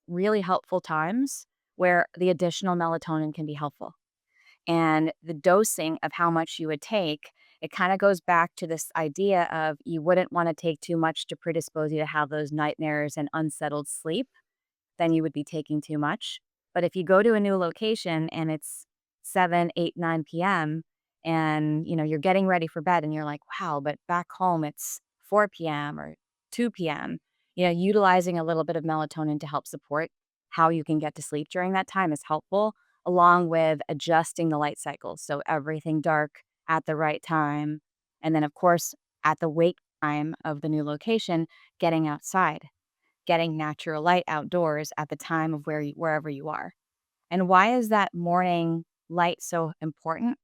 really helpful times where the additional melatonin can be helpful. And the dosing of how much you would take, it kind of goes back to this idea of you wouldn't want to take too much to predispose you to have those nightmares and unsettled sleep, then you would be taking too much. But if you go to a new location and it's 7, 8, 9 p.m. and you're getting ready for bed and you're like, wow, but back home it's 4 p.m. or 2 p.m., utilizing a little bit of melatonin to help support how you can get to sleep during that time is helpful, along with adjusting the light cycles. So everything dark at the right time. And then, of course, at the wake time of the new location, getting outside, getting natural light outdoors at the time of wherever you are. And why is that morning light so important?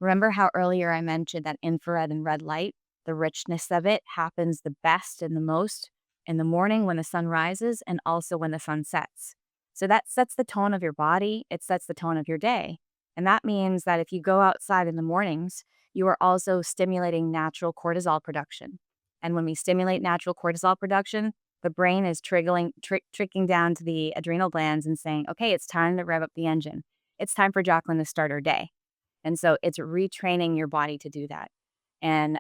Remember how earlier I mentioned that infrared and red light, the richness of it happens the best and the most in the morning when the sun rises and also when the sun sets. So that sets the tone of your body, it sets the tone of your day. And that means that if you go outside in the mornings, you are also stimulating natural cortisol production. And when we stimulate natural cortisol production, the brain is tricking down to the adrenal glands and saying, okay, it's time to rev up the engine. It's time for Jaclyn to start her day. And so it's retraining your body to do that. And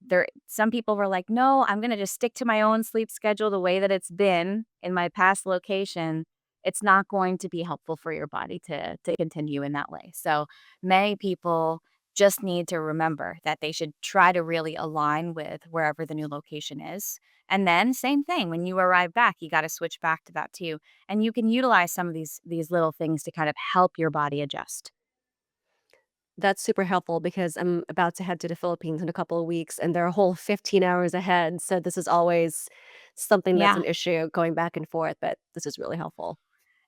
there some people were like, "No, I'm gonna just stick to my own sleep schedule the way that it's been in my past location." It's not going to be helpful for your body to continue in that way. So many people just need to remember that they should try to really align with wherever the new location is. And then same thing, when you arrive back, you got to switch back to that too. And you can utilize some of these little things to kind of help your body adjust. That's super helpful because I'm about to head to the Philippines in a couple of weeks and they're a whole 15 hours ahead. So, this is always something that's Yeah. an issue going back and forth, but this is really helpful.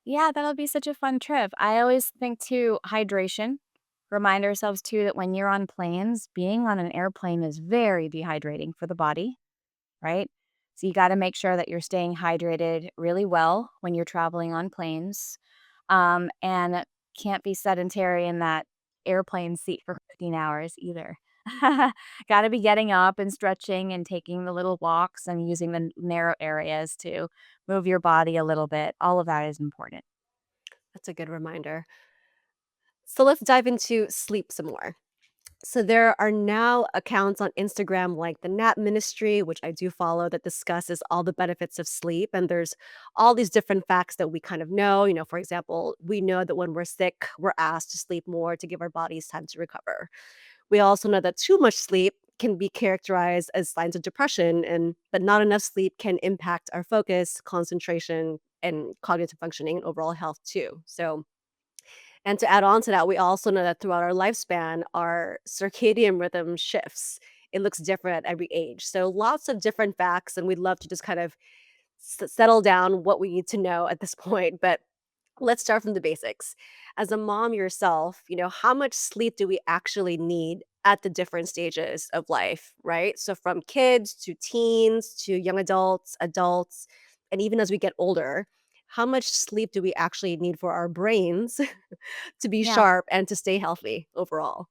Yeah, that'll be such a fun trip. I always think too, hydration. Remind ourselves too that when you're on planes, being on an airplane is very dehydrating for the body, right? So you got to make sure that you're staying hydrated really well when you're traveling on planes. And can't be sedentary in that airplane seat for 15 hours either. Got to be getting up and stretching and taking the little walks and using the narrow areas to move your body a little bit. All of that is important. That's a good reminder. So let's dive into sleep some more. So there are now accounts on Instagram like the Nap Ministry, which I do follow, that discusses all the benefits of sleep. And there's all these different facts that we kind of know. For example, we know that when we're sick, we're asked to sleep more to give our bodies time to recover. We also know that too much sleep can be characterized as signs of depression, and but not enough sleep can impact our focus, concentration, and cognitive functioning and overall health too. And to add on to that, we also know that throughout our lifespan, our circadian rhythm shifts. It looks different at every age. So lots of different facts, and we'd love to just kind of settle down what we need to know at this point. But let's start from the basics. As a mom yourself, how much sleep do we actually need at the different stages of life, right? So from kids to teens to young adults, and even as we get older, how much sleep do we actually need for our brains to be Yeah. sharp and to stay healthy overall?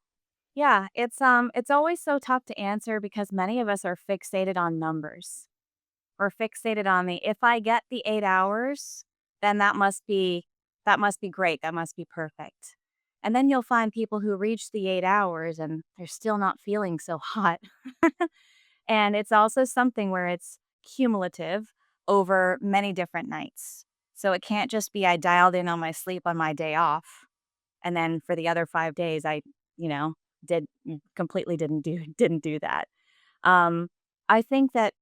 Yeah, it's always so tough to answer because many of us are fixated on numbers. We're fixated on the if I get the 8 hours, then that must be great. That must be perfect. And then you'll find people who reach the 8 hours and they're still not feeling so hot. And it's also something where it's cumulative over many different nights. So it can't just be I dialed in on my sleep on my day off and then for the other 5 days I, you know, did completely didn't do that. Um, I think that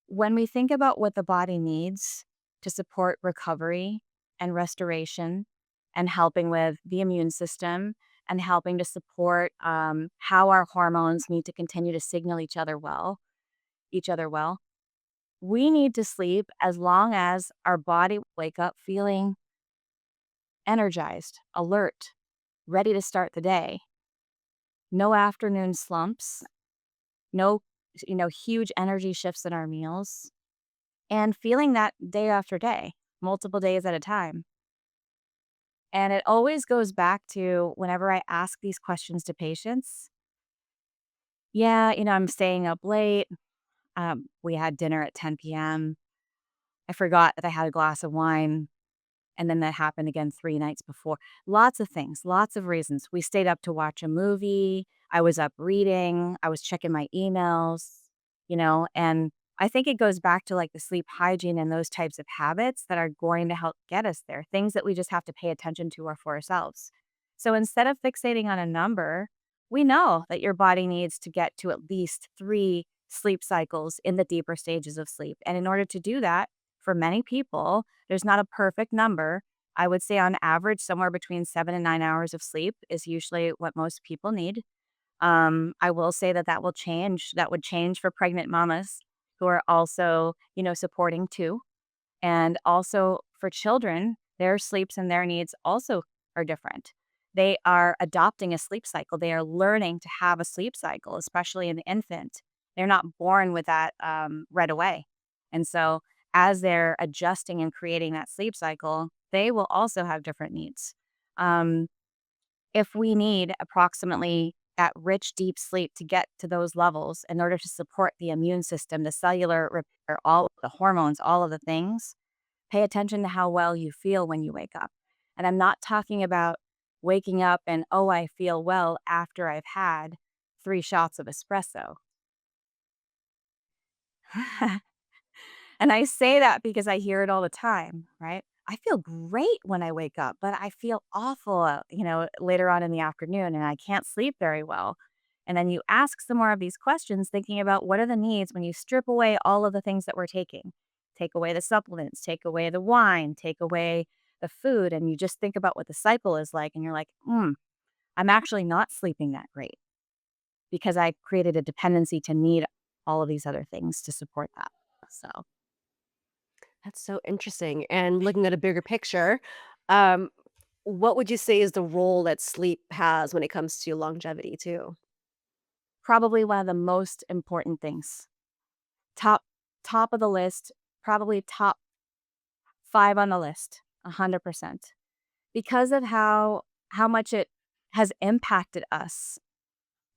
when we think about what the body needs to support recovery and restoration and helping with the immune system and helping to support how our hormones need to continue to signal each other well, we need to sleep as long as our body wake up feeling energized, alert, ready to start the day. No afternoon slumps, no huge energy shifts in our meals, and feeling that day after day, multiple days at a time. And it always goes back to whenever I ask these questions to patients. Yeah, I'm staying up late. We had dinner at 10 p.m. I forgot that I had a glass of wine. And then that happened again 3 nights before. Lots of things, lots of reasons. We stayed up to watch a movie. I was up reading. I was checking my emails, and I think it goes back to, like, the sleep hygiene and those types of habits that are going to help get us there, things that we just have to pay attention to or for ourselves. So instead of fixating on a number, we know that your body needs to get to at least 3 sleep cycles in the deeper stages of sleep. And in order to do that, for many people, there's not a perfect number. I would say on average, somewhere between 7 and 9 hours of sleep is usually what most people need. I will say that that will change. That would change for pregnant mamas who are also, supporting too. And also for children, their sleeps and their needs also are different. They are adopting a sleep cycle. They are learning to have a sleep cycle, especially in the infant. They're not born with that right away. And so, as they're adjusting and creating that sleep cycle, they will also have different needs. Um, if we need approximately that rich, deep sleep to get to those levels in order to support the immune system, the cellular repair, all the hormones, all of the things, pay attention to how well you feel when you wake up. And I'm not talking about waking up and, oh, I feel well after I've had 3 shots of espresso. And I say that because I hear it all the time, right? I feel great when I wake up, but I feel awful, later on in the afternoon and I can't sleep very well. And then you ask some more of these questions, thinking about what are the needs when you strip away all of the things that we're taking. Take away the supplements, take away the wine, take away the food, and you just think about what the cycle is like. And you're like, I'm actually not sleeping that great because I created a dependency to need all of these other things to support that. So. That's so interesting. And looking at a bigger picture, um, what would you say is the role that sleep has when it comes to longevity too? Probably one of the most important things. Top top of the list, probably top 5 on the list, 100%. Because of how much it has impacted us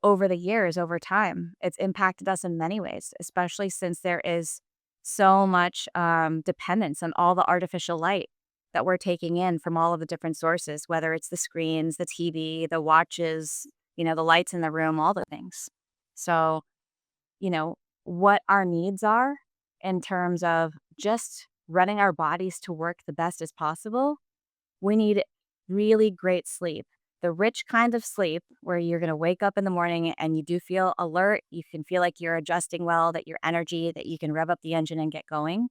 over the years, over time. It's impacted us in many ways, especially since there is so much dependence on all the artificial light that we're taking in from all of the different sources, whether it's the screens, the TV, the watches, the lights in the room, all the things. So, you know, what our needs are in terms of just running our bodies to work the best as possible, we need really great sleep. The rich kind of sleep where you're going to wake up in the morning and you do feel alert, you can feel like you're adjusting well, that your energy, that you can rev up the engine and get going,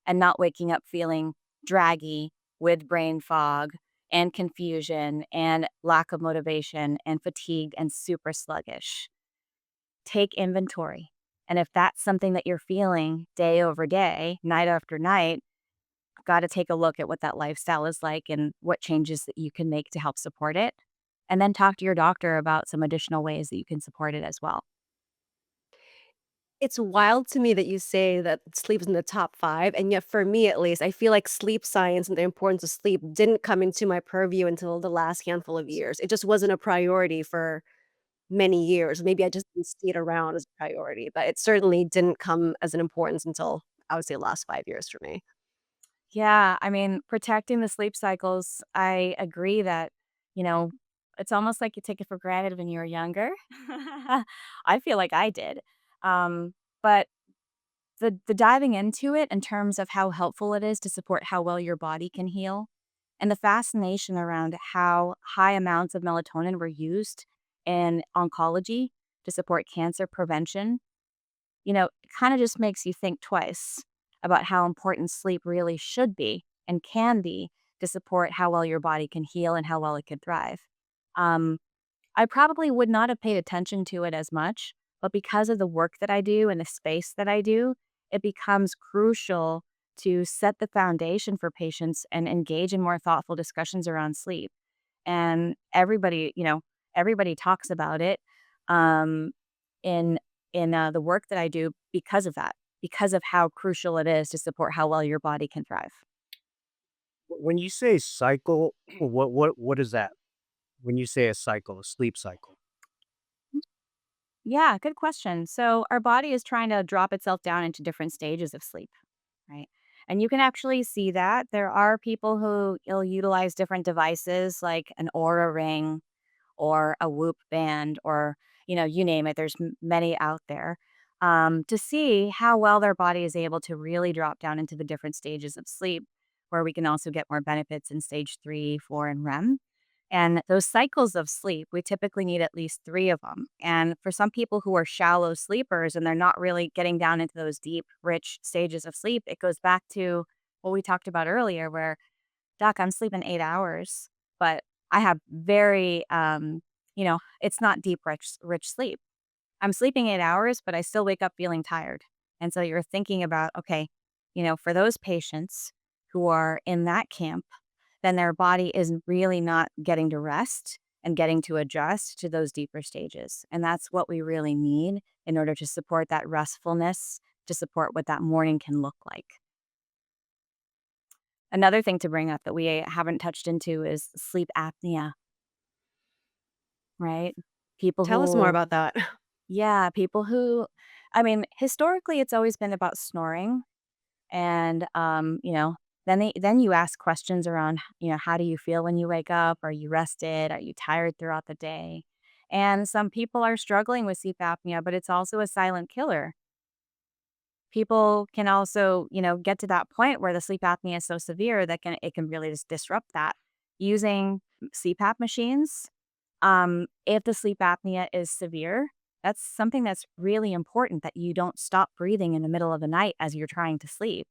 and not waking up feeling draggy with brain fog and confusion and lack of motivation and fatigue and super sluggish. Take inventory. And if that's something that you're feeling day over day, night after night, got to take a look at what that lifestyle is like and what changes that you can make to help support it. And then talk to your doctor about some additional ways that you can support it as well. It's wild to me that you say that sleep is in the top 5, and yet for me at least, I feel like sleep science and the importance of sleep didn't come into my purview until the last handful of years. It just wasn't a priority for many years. Maybe I just didn't see it around as a priority, but it certainly didn't come as an importance until, I would say, the last 5 years for me. Yeah, I mean, protecting the sleep cycles, I agree that, you know, it's almost like you take it for granted when you were younger. I feel like I did. But the diving into it in terms of how helpful it is to support how well your body can heal, and the fascination around how high amounts of melatonin were used in oncology to support cancer prevention, it kind of just makes you think twice about how important sleep really should be and can be to support how well your body can heal and how well it can thrive. Um, I probably would not have paid attention to it as much, but because of the work that I do and the space that I do, it becomes crucial to set the foundation for patients and engage in more thoughtful discussions around sleep. And everybody talks about it um, in in the work that I do because of that, because of how crucial it is to support how well your body can thrive. When you say cycle, what is that? When you say a cycle, a sleep cycle? Yeah, good question. So our body is trying to drop itself down into different stages of sleep, right? And you can actually see that there are people who will utilize different devices like an Aura ring or a Whoop band or, you name it. There's many out there to see how well their body is able to really drop down into the different stages of sleep, where we can also get more benefits in stage 3, 4, and REM. And those cycles of sleep, we typically need at least 3 of them. And for some people who are shallow sleepers and they're not really getting down into those deep, rich stages of sleep, it goes back to what we talked about earlier, where, Doc, I'm sleeping 8 hours, but I have very, it's not deep, rich sleep. I'm sleeping 8 hours, but I still wake up feeling tired. And so you're thinking about, okay, for those patients who are in that camp, then their body is really not getting to rest and getting to adjust to those deeper stages. And that's what we really need in order to support that restfulness, to support what that morning can look like. Another thing to bring up that we haven't touched into is sleep apnea, right? People Tell us more who, about that. yeah, people who, I mean, historically, it's always been about snoring. And, then you ask questions around, how do you feel when you wake up? Are you rested? Are you tired throughout the day? And some people are struggling with sleep apnea, but it's also a silent killer. People can also, get to that point where the sleep apnea is so severe that it can really just disrupt that. Using CPAP machines, if the sleep apnea is severe, that's something that's really important, that you don't stop breathing in the middle of the night as you're trying to sleep.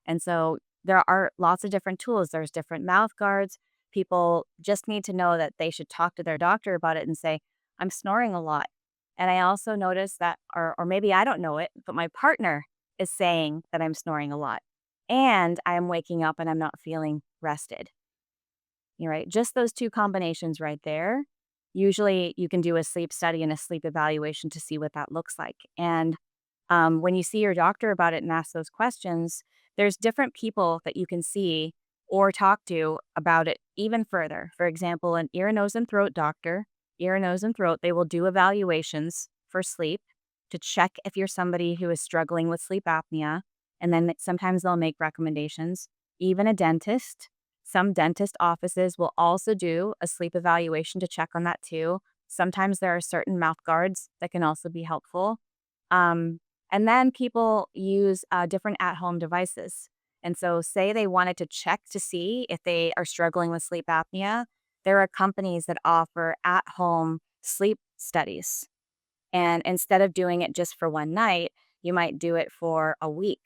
And so there are lots of different tools. There's different mouth guards. People just need to know that they should talk to their doctor about it and say, I'm snoring a lot. And I also notice that, or maybe I don't know it, but my partner is saying that I'm snoring a lot. And I am waking up and I'm not feeling rested. You're right. Just those two combinations right there. Usually you can do a sleep study and a sleep evaluation to see what that looks like. And when you see your doctor about it and ask those questions, there's different people that you can see or talk to about it even further. For example, an ear, nose, and throat doctor ear, nose, and throat. They will do evaluations for sleep to check if you're somebody who is struggling with sleep apnea. And then sometimes they'll make recommendations. Even a dentist, some dentist offices will also do a sleep evaluation to check on that too. Sometimes there are certain mouth guards that can also be helpful. Um, and then people use different at home devices. And so, say they wanted to check to see if they are struggling with sleep apnea, there are companies that offer at home sleep studies. And instead of doing it just for one night, you might do it for a week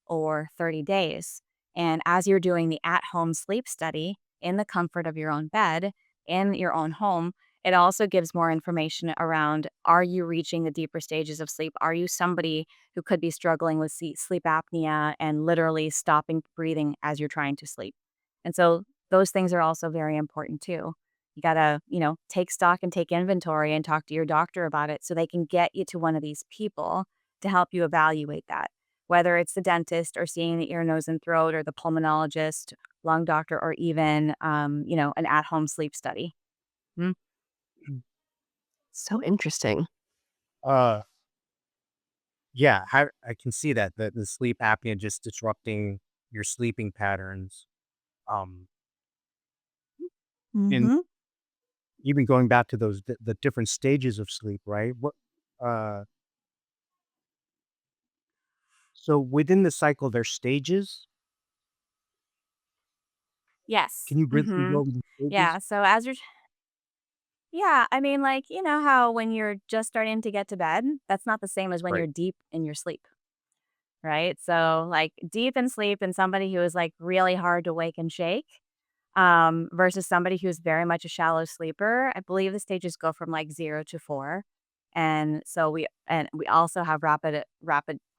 or 30 days. And as you're doing the at home sleep study in the comfort of your own bed, in your own home, it also gives more information around, are you reaching the deeper stages of sleep? Are you somebody who could be struggling with sleep apnea and literally stopping breathing as you're trying to sleep? And so those things are also very important too. You gotta, take stock and take inventory and talk to your doctor about it so they can get you to one of these people to help you evaluate that. Whether it's the dentist or seeing the ear, nose, and throat or the pulmonologist, lung doctor, or even, an at home sleep study. Mm. So interesting. Uh, yeah, I can see that the sleep apnea just disrupting your sleeping patterns. Um, and Hmm. even going back to those the different stages of sleep, right? Uh, so within the cycle, there's stages. Yes. Can you briefly Hmm. go over the stages? Yeah. So yeah, I mean, like, you know how when you're just starting to get to bed, that's not the same as when Right. you're deep in your sleep. Right? So, like, deep in sleep and somebody who is, like, really hard to wake and shake, versus somebody who's very much a shallow sleeper. I believe the stages go from, like, 0 to 4. And we also have rapid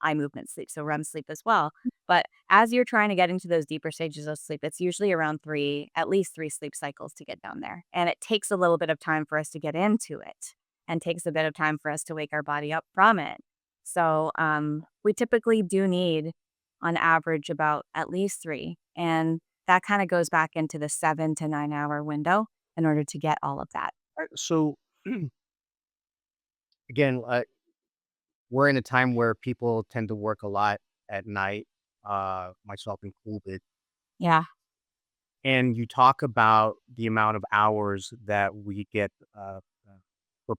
eye movement sleep, so REM sleep as well. But as you're trying to get into those deeper stages of sleep, it's usually around 3, at least 3 sleep cycles to get down there. And it takes a little bit of time for us to get into it and takes a bit of time for us to wake our body up from it. So, we typically do need, on average, about at least 3, and that kinda goes back into the 7 to 9-hour window in order to get all of that. So again, we're in a time where people tend to work a lot at night, myself included. Yeah. And you talk about the amount of hours that we get for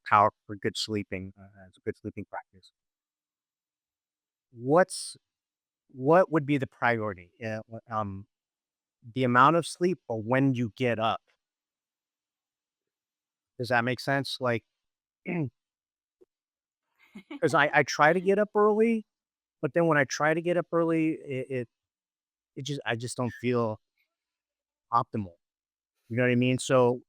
good sleeping as a good sleeping practice. What's what would be the priority? The amount of sleep or when you get up? Does that make sense? Like, because I try to get up early, but then when I try to get up early, it just I just don't feel optimal. You know what I mean? So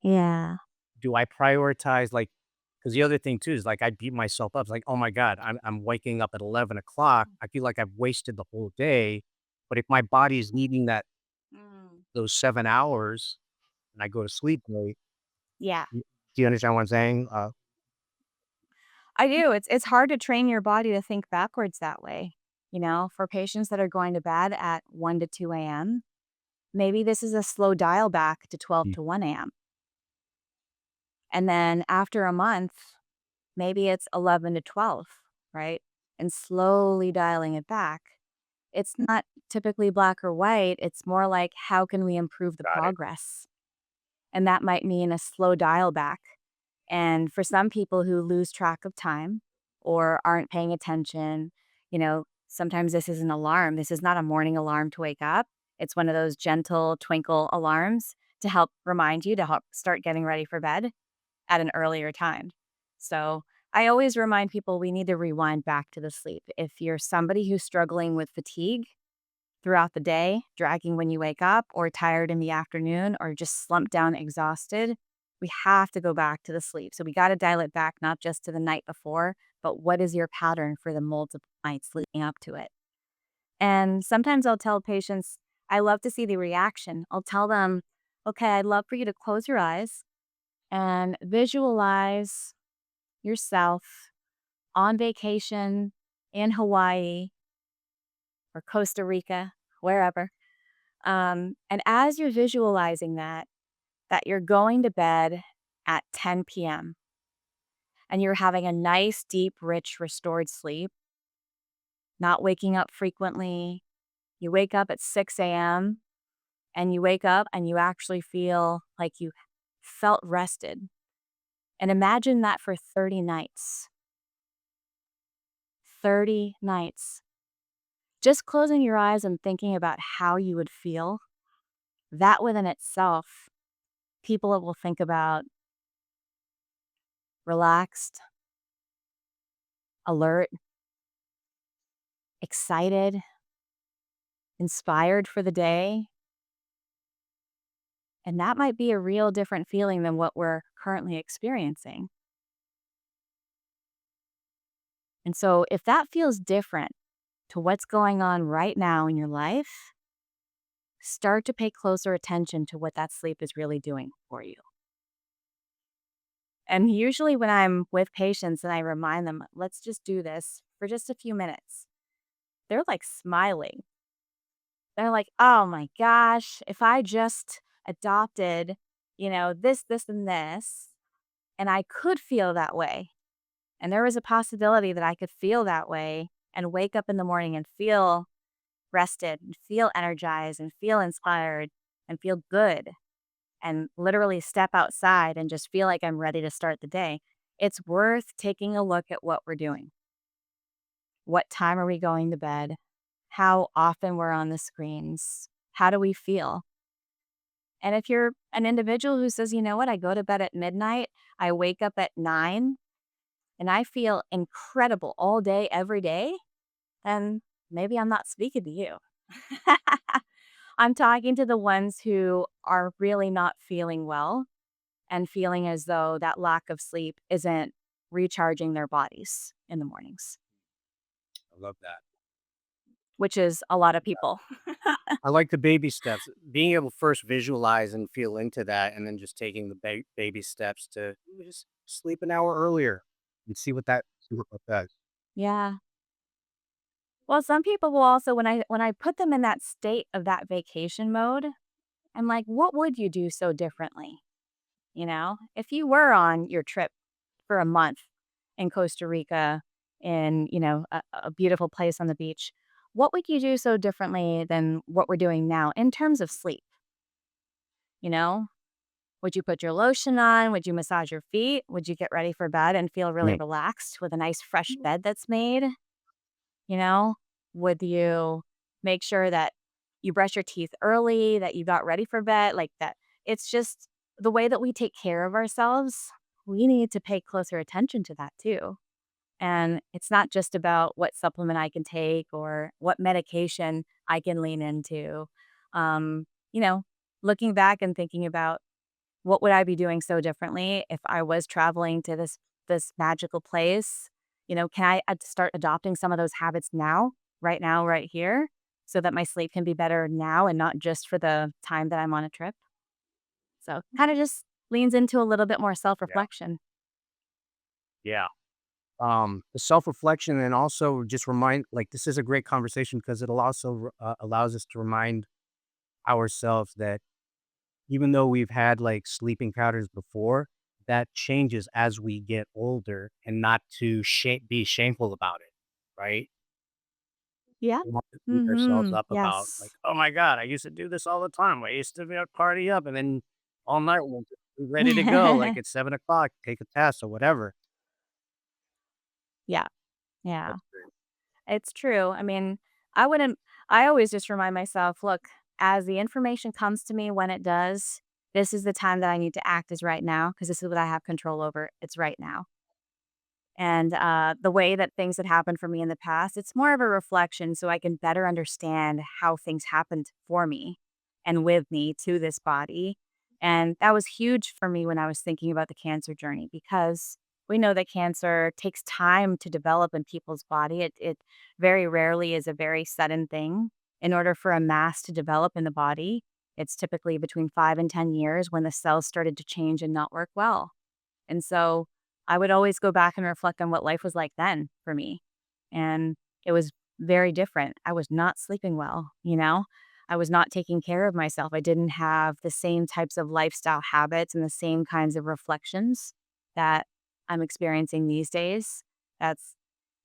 Yeah. do I prioritize like because the other thing too is like I beat myself up. It's like, oh my God, I'm waking up at 11 o'clock. I feel like I've wasted the whole day. But if my body is needing Mm. those 7 hours and I go to sleep late, Yeah. do you understand what I'm saying? I do. It's hard to train your body to think backwards that way. For patients that are going to bed at 1 to 2 AM, maybe this is a slow dial back to 12 Mm. to 1 AM. And then after a month, maybe it's 11 to 12, right? And slowly dialing it back. It's not typically black or white. It's more like, how can we improve the Got it. progress? And that might mean a slow dial back. And for some people who lose track of time or aren't paying attention, sometimes this is an alarm. This is not a morning alarm to wake up. It's one of those gentle twinkle alarms to help remind you to help start getting ready for bed at an earlier time. So I always remind people we need to rewind back to the sleep. If you're somebody who's struggling with fatigue throughout the day, dragging when you wake up, or tired in the afternoon, or just slumped down exhausted, we have to go back to the sleep. So we got to dial it back, not just to the night before, but what is your pattern for the multiple nights leading up to it? And sometimes I'll tell patients, I love to see the reaction. I'll tell them, okay, I'd love for you to close your eyes and visualize yourself on vacation in Hawaii or Costa Rica, wherever. And as you're visualizing that you're going to bed at 10 p.m. and you're having a nice, deep, rich, restored sleep, not waking up frequently. You wake up at 6 a.m. and you wake up and you actually feel like you felt rested. And imagine that for 30 nights. 30 nights. Just closing your eyes and thinking about how you would feel, that within itself, people will think about relaxed, alert, excited, inspired for the day. And that might be a real different feeling than what we're currently experiencing. And so, if that feels different to what's going on right now in your life, start to pay closer attention to what that sleep is really doing for you. And usually, when I'm with patients and I remind them, let's just do this for just a few minutes, they're like smiling. They're like, oh my gosh, if I just adopted, this, and this, and I could feel that way. And there was a possibility that I could feel that way and wake up in the morning and feel rested and feel energized and feel inspired and feel good and literally step outside and just feel like I'm ready to start the day. It's worth taking a look at what we're doing. What time are we going to bed? How often we're on the screens? How do we feel? And if you're an individual who says, you know what, I go to bed at midnight, I wake up at 9, and I feel incredible all day, every day, then maybe I'm not speaking to you. I'm talking to the ones who are really not feeling well and feeling as though that lack of sleep isn't recharging their bodies in the mornings, I love that. which is a lot of people. I like the baby steps. Being able to first visualize and feel into that, and then just taking the baby steps to just sleep an hour earlier and see what that does. Yeah. Well, some people will also when I put them in that state of that vacation mode, I'm like, what would you do so differently? If you were on your trip for a month in Costa Rica in, a beautiful place on the beach, what would you do so differently than what we're doing now in terms of sleep? You know, would you put your lotion on? Would you massage your feet? Would you get ready for bed and feel really Mm. relaxed with a nice fresh bed that's made? You know, would you make sure that you brush your teeth early, that you got ready for bed, like that? It's just the way that we take care of ourselves. We need to pay closer attention to that too. And it's not just about what supplement I can take or what medication I can lean into. Um, you know, Looking back and thinking about what would I be doing so differently if I was traveling to this magical place? Can I start adopting some of those habits now, right here, so that my sleep can be better now and not just for the time that I'm on a trip? So kind of just leans into a little bit more Yeah. self-reflection. Yeah. The self-reflection, and also just remind, like, this is a great conversation because it'll also allows us to remind ourselves that even though we've had like sleeping patterns before, that changes as we get older, and not to be shameful about it, right? Yeah. We want to beat ourselves Mhm. up about, like, Yes. "Oh my god, I used to do this all the time. I used to party up, and then all night we'll be ready to go, like, it's 7 o'clock, take a test or whatever." Yeah. Yeah. That's great. It's true. I mean, I wouldn't I always just remind myself, look, as the information comes to me when it does, this is the time that I need to act is right now because this is what I have control over. It's right now. And the way that things had happened for me in the past, it's more of a reflection so I can better understand how things happened for me and with me to this body. And that was huge for me when I was thinking about the cancer journey because we know that cancer takes time to develop in people's body. It very rarely is a very sudden thing. In order for a mass to develop in the body, it's typically between 5 and 10 years when the cells started to change and not work well. And so I would always go back and reflect on what life was like then for me. And it was very different. I was not sleeping well. I was not taking care of myself. I didn't have the same types of lifestyle habits and the same kinds of reflections that I'm experiencing these days. That's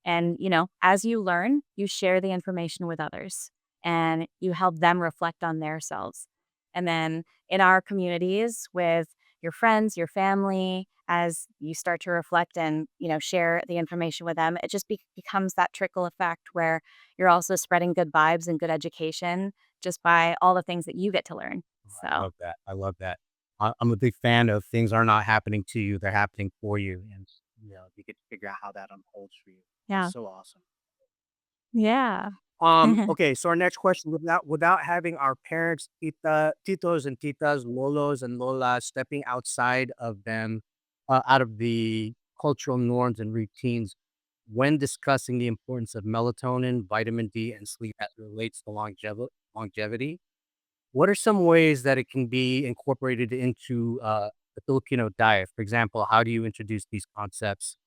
and, as you learn, you share the information with others and you help them reflect on their selves. And then in our communities with your friends, your family, as you start to reflect and, share the information with them, it just becomes that trickle effect where you're also spreading good vibes and good education just by all the things that you get to learn. I So, love that. I love that. I'm a big fan of things are not happening to you; they're happening for you, and you get to figure out how that unfolds for you. That's yeah. so awesome. Yeah. Okay, so our next question, without having our parents, titos and titas, lolos and lolas stepping outside of them, out of the cultural norms and routines, when discussing the importance of melatonin, vitamin D, and sleep as it relates to longevity, what are some ways that it can be incorporated into the Filipino diet? For example, how do you introduce these concepts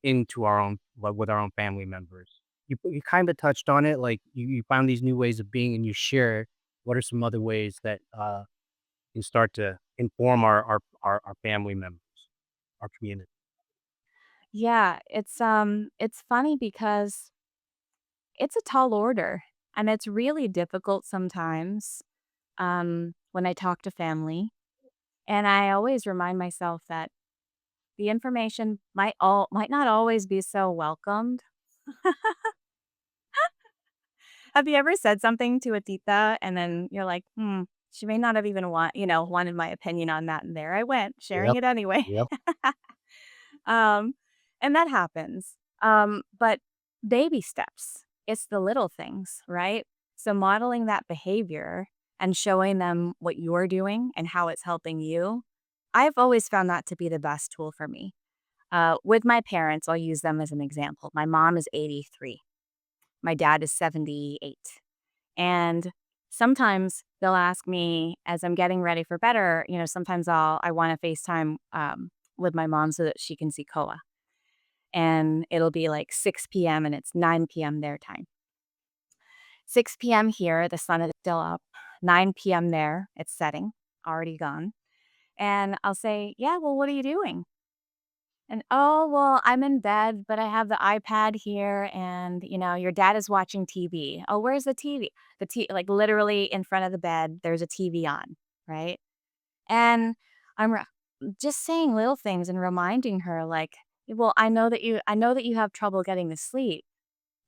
into our own with our own family members? You kind of touched on it, like you found these new ways of being and you share. What are some other ways that can start to inform our family members, our community? Yeah, it's funny because it's a tall order and it's really difficult sometimes when I talk to family. And I always remind myself that the information might not always be so welcomed. Have you ever said something to a tita and then you're like, she may not have even wanted my opinion on that. And there I went, sharing Yep. it anyway. Yep. um, and that happens. But baby steps, it's the little things, right? So modeling that behavior and showing them what you're doing and how it's helping you, I've always found that to be the best tool for me. With my parents, I'll use them as an example. My mom is 83. My dad is 78. And sometimes they'll ask me as I'm getting ready for better, sometimes I want to FaceTime with my mom so that she can see Koa. And it'll be like 6 p.m. and it's 9 p.m. their time. 6 p.m. here, the sun is still up. 9 p.m. there, it's setting, already gone. And I'll say, yeah, well, what are you doing? And, "Oh, well, I'm in bed, but I have the iPad here and, your dad is watching TV." "Oh, where's the TV?" Like, literally in front of the bed, there's a TV on, right? And I'm just saying little things and reminding her like, "Well, I know that you have trouble getting to sleep,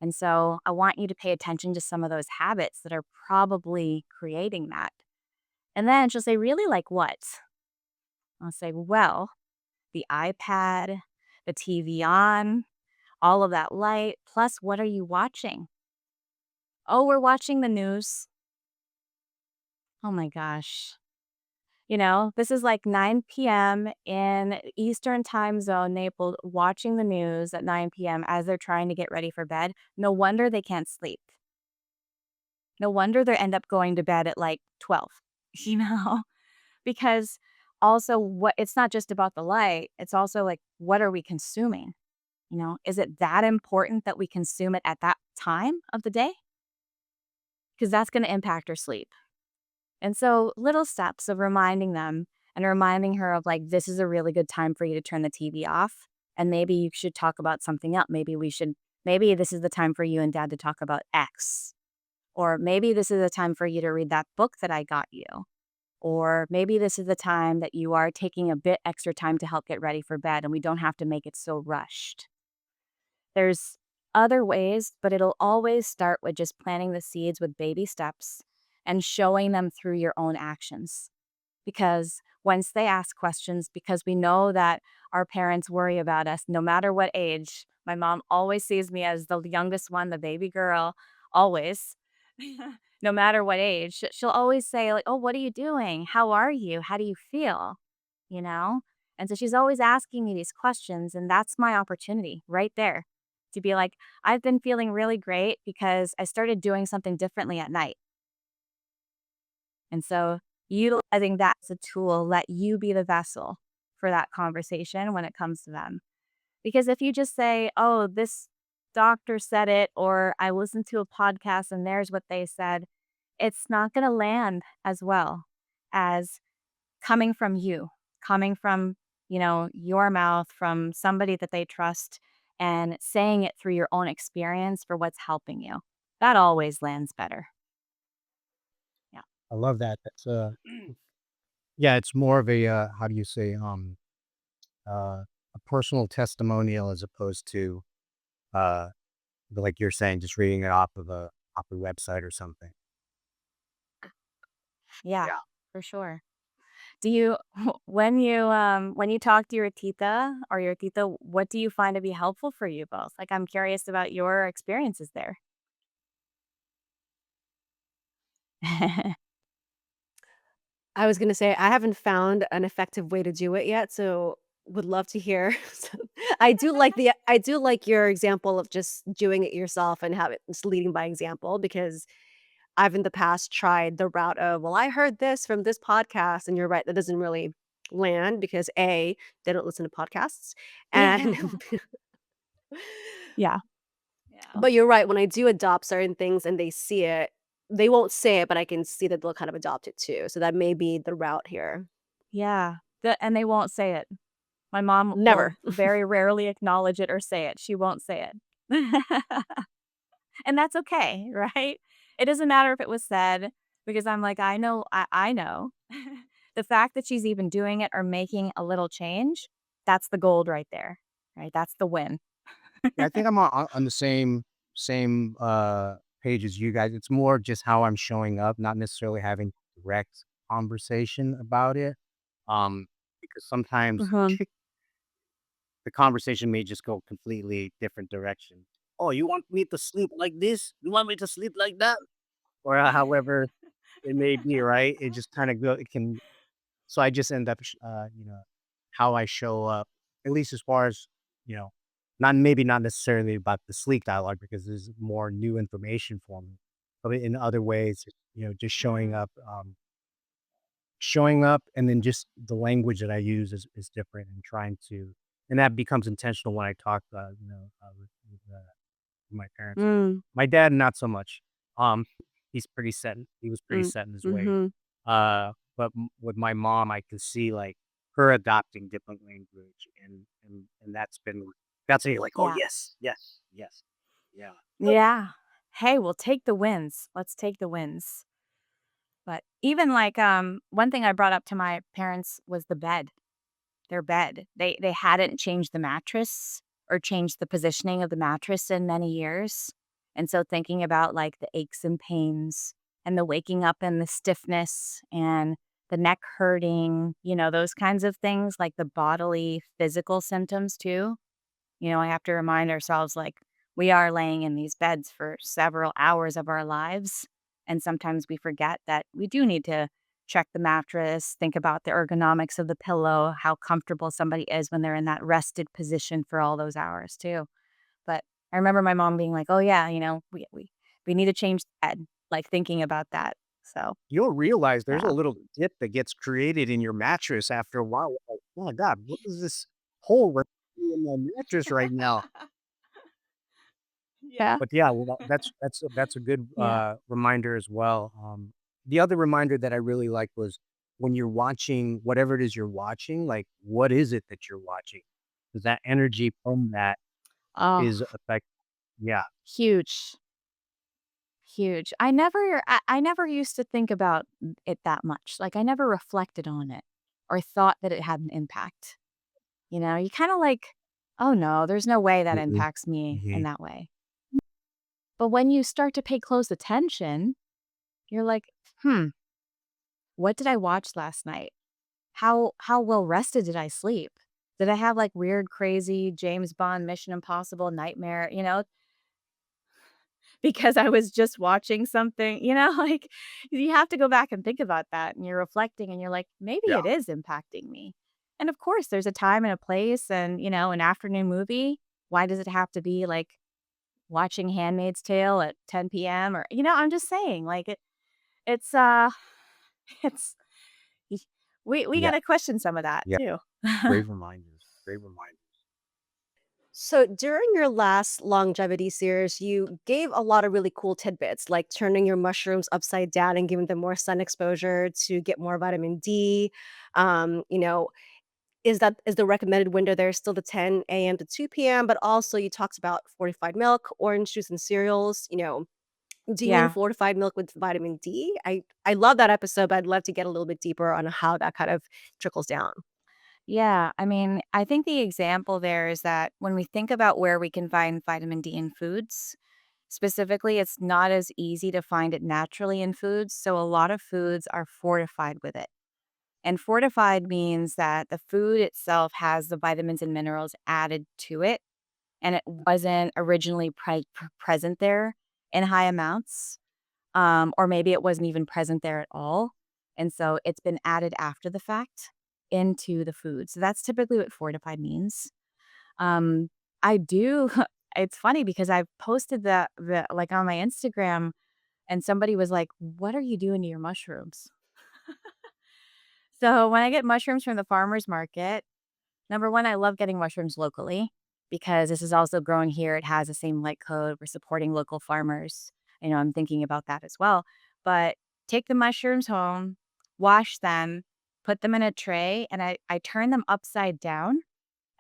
and so I want you to pay attention to some of those habits that are probably creating that." And then she'll say, "Really? Like what?" I'll say, "Well, the iPad, the TV on, all of that light, plus what are you watching?" "Oh, we're watching the news." Oh my gosh. This is like 9 p.m. in Eastern time zone, Naples, watching the news at 9 p.m. as they're trying to get ready for bed. No wonder they can't sleep. No wonder they end up going to bed at like 12, you know? Because also what it's not just about the light, it's also like what are we consuming? Is it that important that we consume it at that time of the day? Because that's going to impact our sleep. And so little steps of reminding them and reminding her of like, this is a really good time for you to turn the TV off. And maybe you should talk about something else. Maybe this is the time for you and dad to talk about X. Or maybe this is the time for you to read that book that I got you. Or maybe this is the time that you are taking a bit extra time to help get ready for bed and we don't have to make it so rushed. There's other ways, but it'll always start with just planting the seeds with baby steps and showing them through your own actions. Because once they ask questions, because we know that our parents worry about us no matter what age, my mom always sees me as the youngest one, the baby girl, always. No matter what age, she'll always say, like, "Oh, what are you doing? How are you? How do you feel?" You know? And so she's always asking me these questions, and that's my opportunity right there to be like, I've been feeling really great because I started doing something differently at night. And so utilizing that as a tool, let you be the vessel for that conversation when it comes to them. Because if you just say, oh, this doctor said it, or I listened to a podcast and there's what they said, it's not going to land as well as coming from you, coming from, your mouth, from somebody that they trust, and saying it through your own experience for what's helping you. That always lands better. Yeah. I love that. That's yeah, it's more of a how do you say a personal testimonial as opposed to uh like you're saying, just reading it off a website or something. Yeah, Yeah. for sure. Do you when you talk to your tita or your tito, what do you find to be helpful for you both? Like, I'm curious about your experiences there. I was gonna say I haven't found an effective way to do it yet, so would love to hear. So, I do like your example of just doing it yourself and have it just leading by example because I've in the past tried the route of, well, I heard this from this podcast, and you're right, that doesn't really land because A, they don't listen to podcasts, and Yeah. Yeah. Yeah. but you're right, when I do adopt certain things and they see it, they won't say it, but I can see that they'll kind of adopt it too. So that may be the route here. Yeah. And they won't say it. My mom will Never. very rarely acknowledge it or say it. She won't say it. And that's okay, right? It doesn't matter if it was said because I'm like, I know. The fact that she's even doing it or making a little change, that's the gold right there, right? That's the win. Yeah, I think I'm on the same page as you guys. It's more just how I'm showing up, not necessarily having direct conversation about it. Because sometimes Mhm. the conversation may just go completely different direction. Oh, you want me to sleep like this? You want me to sleep like that? Or however it may be, right? It just kind of go. It can. So I just end up, how I show up, at least as far as not maybe not necessarily about the sleep dialogue because there's more new information for me, but in other ways, just Mm. showing up, and then just the language that I use is different, and trying to, and that becomes intentional when I talk, with my parents. Mm. My dad, not so much. He was pretty Mm. set in his ways. Mhm. But with my mom, I can see like her adopting different language, and that's like, oh Yeah. yes, yes, yes, yeah. Yeah. Hey, we'll take the wins. Let's take the wins. But even like one thing I brought up to my parents was the bed. Their bed. They hadn't changed the mattress or changed the positioning of the mattress in many years. And so thinking about like the aches and pains and the waking up and the stiffness and the neck hurting, those kinds of things, like the bodily physical symptoms too. I have to remind ourselves like we are laying in these beds for several hours of our lives. And sometimes we forget that we do need to check the mattress, think about the ergonomics of the pillow, how comfortable somebody is when they're in that rested position for all those hours too. But I remember my mom being like, "Oh yeah, we need to change the bed," like thinking about that. So You'll realize there's a yeah. little dip that gets created in your mattress after a while. Like, oh my god, what is this hole in my mattress right now? Yeah. But yeah, well, that's a good, Yeah. reminder as well. The other reminder that I really like was when you're watching whatever it is you're watching, like, what is it that you're watching? Because that energy from that Oh, is affect yeah. huge. Huge. I never used to think about it that much. Like, I never reflected on it or thought that it had an impact. You kinda like, "Oh, no, there's no way that Mhm, impacts me in mhm. that way." But when you start to pay close attention, you're like, "Hmm, what did I watch last night? How well rested did I sleep? Did I have, like, weird, crazy James Bond Mission Impossible nightmare?" Because I was just watching something, like, you have to go back and think about that, and you're reflecting, and you're like, "Maybe Yeah. it is impacting me." And, of course, there's a time and a place and, an afternoon movie. Why does it have to be, like, watching Handmaid's Tale at 10 p.m. or I'm just saying, like, it's, it's y we Yeah, gotta question some of that yeah. too. Great reminders, great reminders. So during your last longevity series, you gave a lot of really cool tidbits, like turning your mushrooms upside down and giving them more sun exposure to get more vitamin D. You know, is the recommended window there still the 10 a.m. to 2 p.m.? But also you talked about fortified milk, orange juice, and cereals. Do you mean Yeah. fortified milk with vitamin D? I love that episode, but I'd love to get a little bit deeper on how that kind of trickles down. Yeah, I mean, I think the example there is that when we think about where we can find vitamin D in foods, specifically, it's not as easy to find it naturally in foods. So a lot of foods are fortified with it. And fortified means that the food itself has the vitamins and minerals added to it, and it wasn't originally present there in high amounts, or maybe it wasn't even present there at all. And so it's been added after the fact into the food. So that's typically what fortified means. Um, I do. It's funny because I've posted the like on my Instagram, and somebody was like, "What are you doing to your mushrooms?" So when I get mushrooms from the farmer's market, number one, I love getting mushrooms locally because this is also grown here. It has the same light code. We're supporting local farmers. I'm thinking about that as well. But take the mushrooms home, wash them, put them in a tray, and I turn them upside down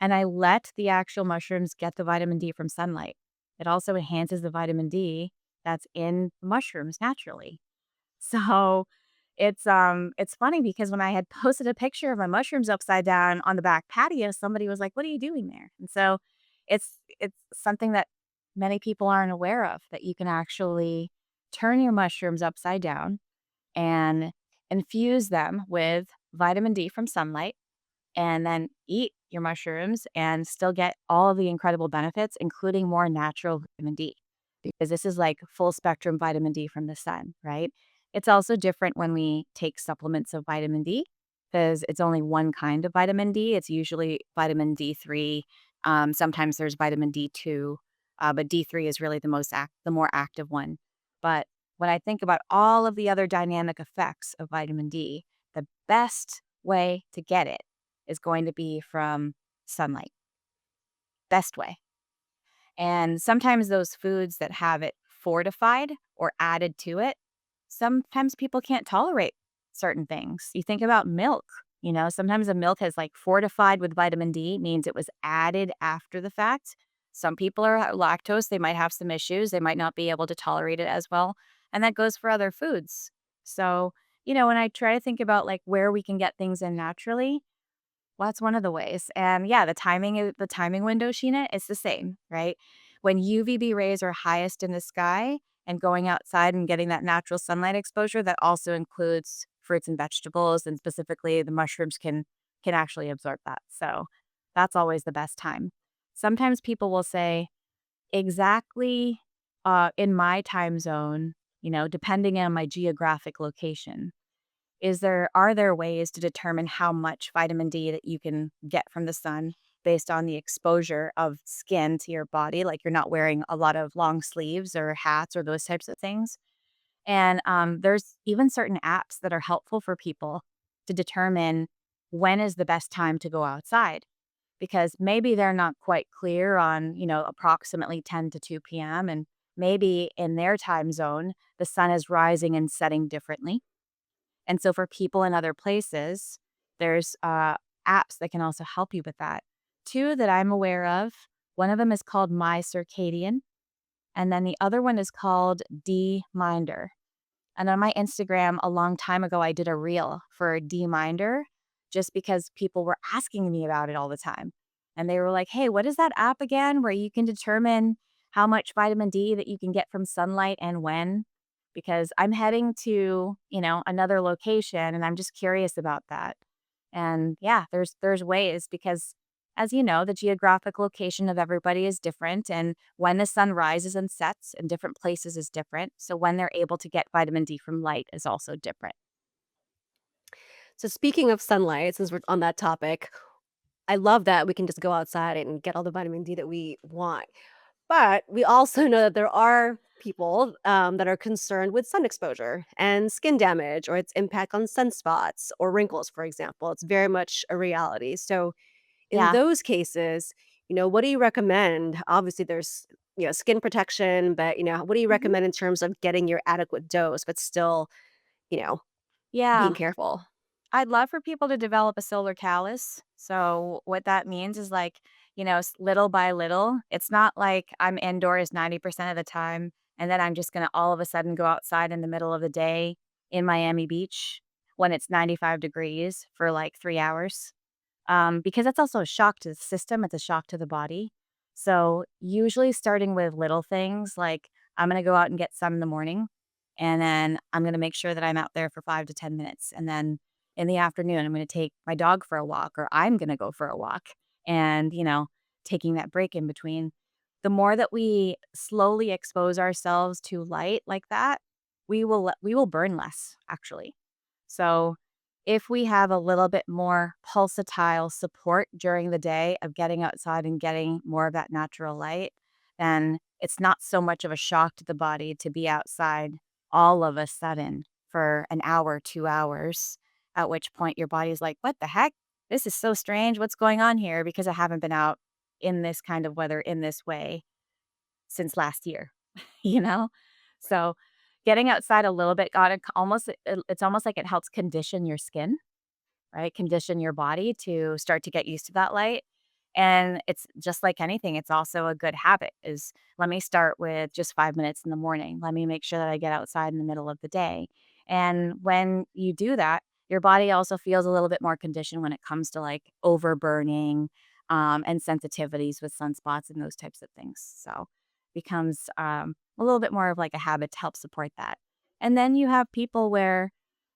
and I let the actual mushrooms get the vitamin D from sunlight. It also enhances the vitamin D that's in mushrooms naturally. So it's funny because when I had posted a picture of my mushrooms upside down on the back patio, somebody was like, "What are you doing there?" And so it's something that many people aren't aware of, that you can actually turn your mushrooms upside down and infuse them with vitamin D from sunlight and then eat your mushrooms and still get all of the incredible benefits, including more natural vitamin D, because this is like full spectrum vitamin D from the sun, right? It's also different when we take supplements of vitamin D because it's only one kind of vitamin D. It's usually vitamin D3. Sometimes there's vitamin D2, but D3 is really the more active one. But when I think about all of the other dynamic effects of vitamin D, the best way to get it is going to be from sunlight. Best way. And sometimes those foods that have it fortified or added to it, sometimes people can't tolerate certain things. You think about milk, sometimes a milk has like fortified with vitamin D, means it was added after the fact. Some people are lactose, they might have some issues, they might not be able to tolerate it as well. And that goes for other foods. So, when I try to think about like where we can get things in naturally, well, that's one of the ways. And yeah, the timing window, Sheena, it's the same, right? When UVB rays are highest in the sky and going outside and getting that natural sunlight exposure, that also includes fruits and vegetables, and specifically the mushrooms can actually absorb that. So that's always the best time. Sometimes people will say, exactly in my time zone, depending on my geographic location. Are there ways to determine how much vitamin D that you can get from the sun based on the exposure of skin to your body? Like you're not wearing a lot of long sleeves or hats or those types of things. And there's even certain apps that are helpful for people to determine when is the best time to go outside, because maybe they're not quite clear on, approximately 10 to 2 p.m. And maybe in their time zone, the sun is rising and setting differently. And so for people in other places, there's apps that can also help you with that. Two that I'm aware of, one of them is called My Circadian, and then the other one is called D-Minder. And on my Instagram a long time ago, I did a reel for D-Minder just because people were asking me about it all the time. And they were like, "Hey, what is that app again where you can determine how much vitamin D that you can get from sunlight and when?" Because I'm heading to, another location and I'm just curious about that. And yeah, there's ways because, as you know, the geographic location of everybody is different, and when the sun rises and sets in different places is different. So when they're able to get vitamin D from light is also different. So speaking of sunlight, since we're on that topic, I love that we can just go outside and get all the vitamin D that we want. But we also know that there are people that are concerned with sun exposure and skin damage or its impact on sunspots or wrinkles, for example. It's very much a reality. So in Yeah. those cases, what do you recommend? Obviously, there's, skin protection, but, what do you Mhm. recommend in terms of getting your adequate dose, but still, you know, being Yeah. careful? I'd love for people to develop a solar callus. So what that means is like, little by little. It's not like I'm indoors 90% of the time and then I'm just going to all of a sudden go outside in the middle of the day in Miami Beach when it's 95 degrees for like 3 hours. Because that's also a shock to the system, it's a shock to the body. So, usually starting with little things like I'm gonna go out and get sun in the morning, and then I'm gonna make sure that I'm out there for 5 to 10 minutes. And then in the afternoon, I'm gonna take my dog for a walk, or I'm gonna go for a walk, and, taking that break in between. The more that we slowly expose ourselves to light like that, we will burn less, actually. So, if we have a little bit more pulsatile support during the day of getting outside and getting more of that natural light, then it's not so much of a shock to the body to be outside all of a sudden for an hour, 2 hours, at which point your body's like, "What the heck? This is so strange. What's going on here?" Because I haven't been out in this kind of weather in this way since last year, you know? So, getting outside a little bit got it's almost like it helps condition your skin, right? Condition your body to start to get used to that light. And it's just like anything, it's also a good habit is let me start with just 5 minutes in the morning. Let me make sure that I get outside in the middle of the day. And when you do that, your body also feels a little bit more conditioned when it comes to like overburning and sensitivities with sunspots and those types of things. So becomes a little bit more of like a habit to help support that. And then you have people where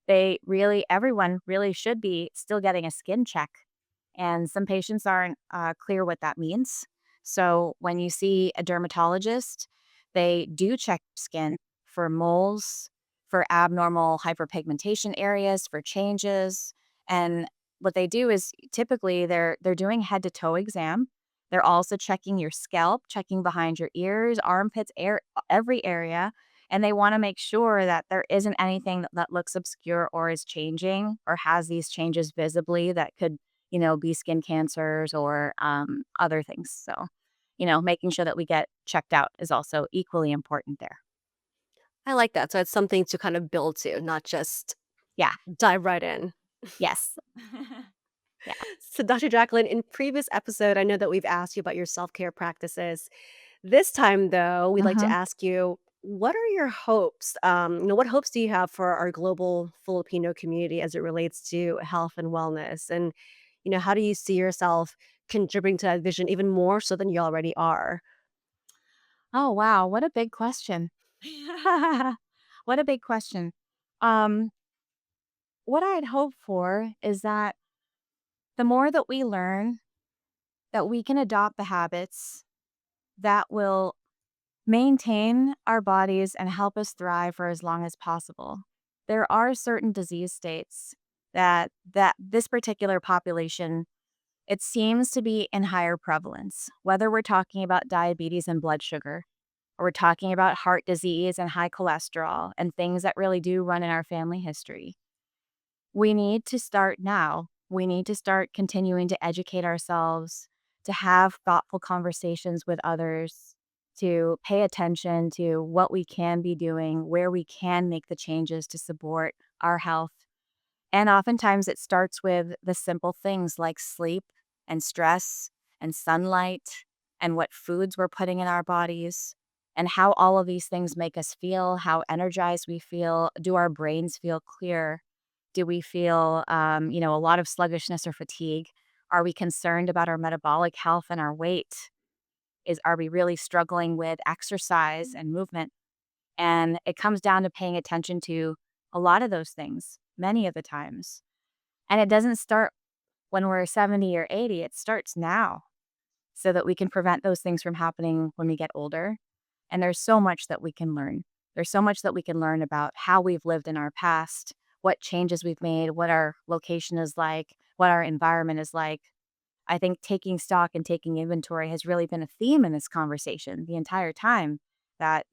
everyone really should be still getting a skin check. And some patients aren't clear what that means. So when you see a dermatologist, they do check skin for moles, for abnormal hyperpigmentation areas, for changes. And what they do is typically they're doing head to toe exam. They're also checking your scalp, checking behind your ears, armpits, every area, and they wanna make sure that there isn't anything that looks obscure or is changing or has these changes visibly that could, be skin cancers or, other things. So, making sure that we get checked out is also equally important there. I like that. So it's something to kind of build to, not just Yeah. dive right in. Yes. Yeah. So, Dr. Jacqueline, in previous episode, I know that we've asked you about your self-care practices. This time, though, we'd like to Uh-huh. ask you, what are your hopes? What hopes do you have for our global Filipino community as it relates to health and wellness? And, how do you see yourself contributing to that vision even more so than you already are? Oh, wow, what a big question. What a big question. Um, what I'd hope for is that the more that we learn, that we can adopt the habits that will maintain our bodies and help us thrive for as long as possible. There are certain disease states that this particular population, it seems to be in higher prevalence, whether we're talking about diabetes and blood sugar, or we're talking about heart disease and high cholesterol and things that really do run in our family history. We need to start now. We need to start continuing to educate ourselves, to have thoughtful conversations with others, to pay attention to what we can be doing, where we can make the changes to support our health. And oftentimes it starts with the simple things like sleep and stress and sunlight and what foods we're putting in our bodies and how all of these things make us feel, how energized we feel. Do our brains feel clear? Do we feel, a lot of sluggishness or fatigue? Are we concerned about our metabolic health and our weight? Are we really struggling with exercise and movement? And it comes down to paying attention to a lot of those things, many of the times. And it doesn't start when we're 70 or 80, it starts now so that we can prevent those things from happening when we get older. And there's so much that we can learn. There's so much that we can learn about how we've lived in our past, what changes we've made, what our location is like, what our environment is like. I think taking stock and taking inventory has really been a theme in this conversation the entire time. That,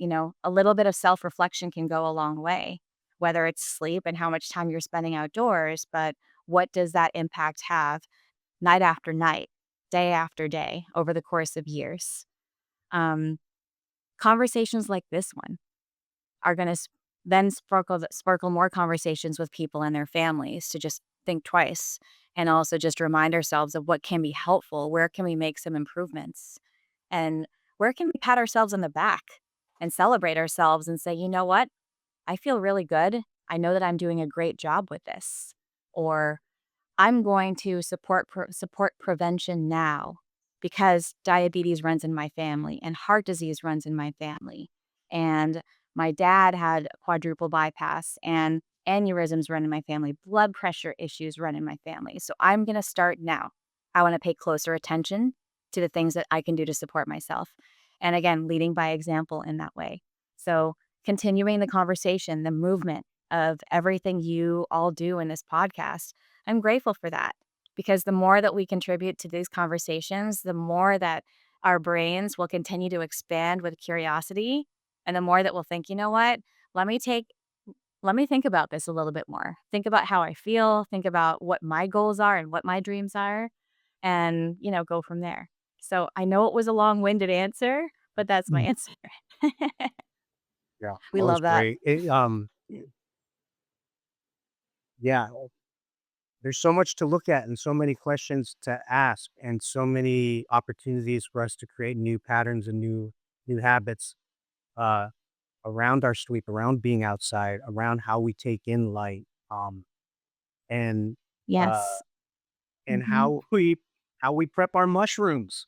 a little bit of self reflection can go a long way, whether it's sleep and how much time you're spending outdoors, but what does that impact have night after night? day after day over the course of years. Um, Conversations like this one are going to then sparkle more conversations with people and their families to just think twice, and also just remind ourselves of what can be helpful, where can we make some improvements, and where can we pat ourselves on the back and celebrate ourselves and say, you know what, I feel really good. I know that I'm doing a great job with this. Or I'm going to support prevention now because diabetes runs in my family and heart disease runs in my family. And my dad had a quadruple bypass and aneurysms run in my family, blood pressure issues run in my family. So I'm going to start now. I want to pay closer attention to the things that I can do to support myself. And again, leading by example in that way. So continuing the conversation, the movement of everything you all do in this podcast, I'm grateful for that, because the more that we contribute to these conversations, the more that our brains will continue to expand with curiosity, and the more that we'll think, you know what? Let me take let me think about this a little bit more. Think about how I feel, think about what my goals are and what my dreams are, and, go from there. So, I know it was a long-winded answer, but that's my Mm. answer. Yeah, We that was love that. great. Yeah, there's so much to look at and so many questions to ask and so many opportunities for us to create new patterns and new habits uh, around our sleep, around being outside, around how we take in light, and uh, Yes. and Mhm. how we prep our mushrooms.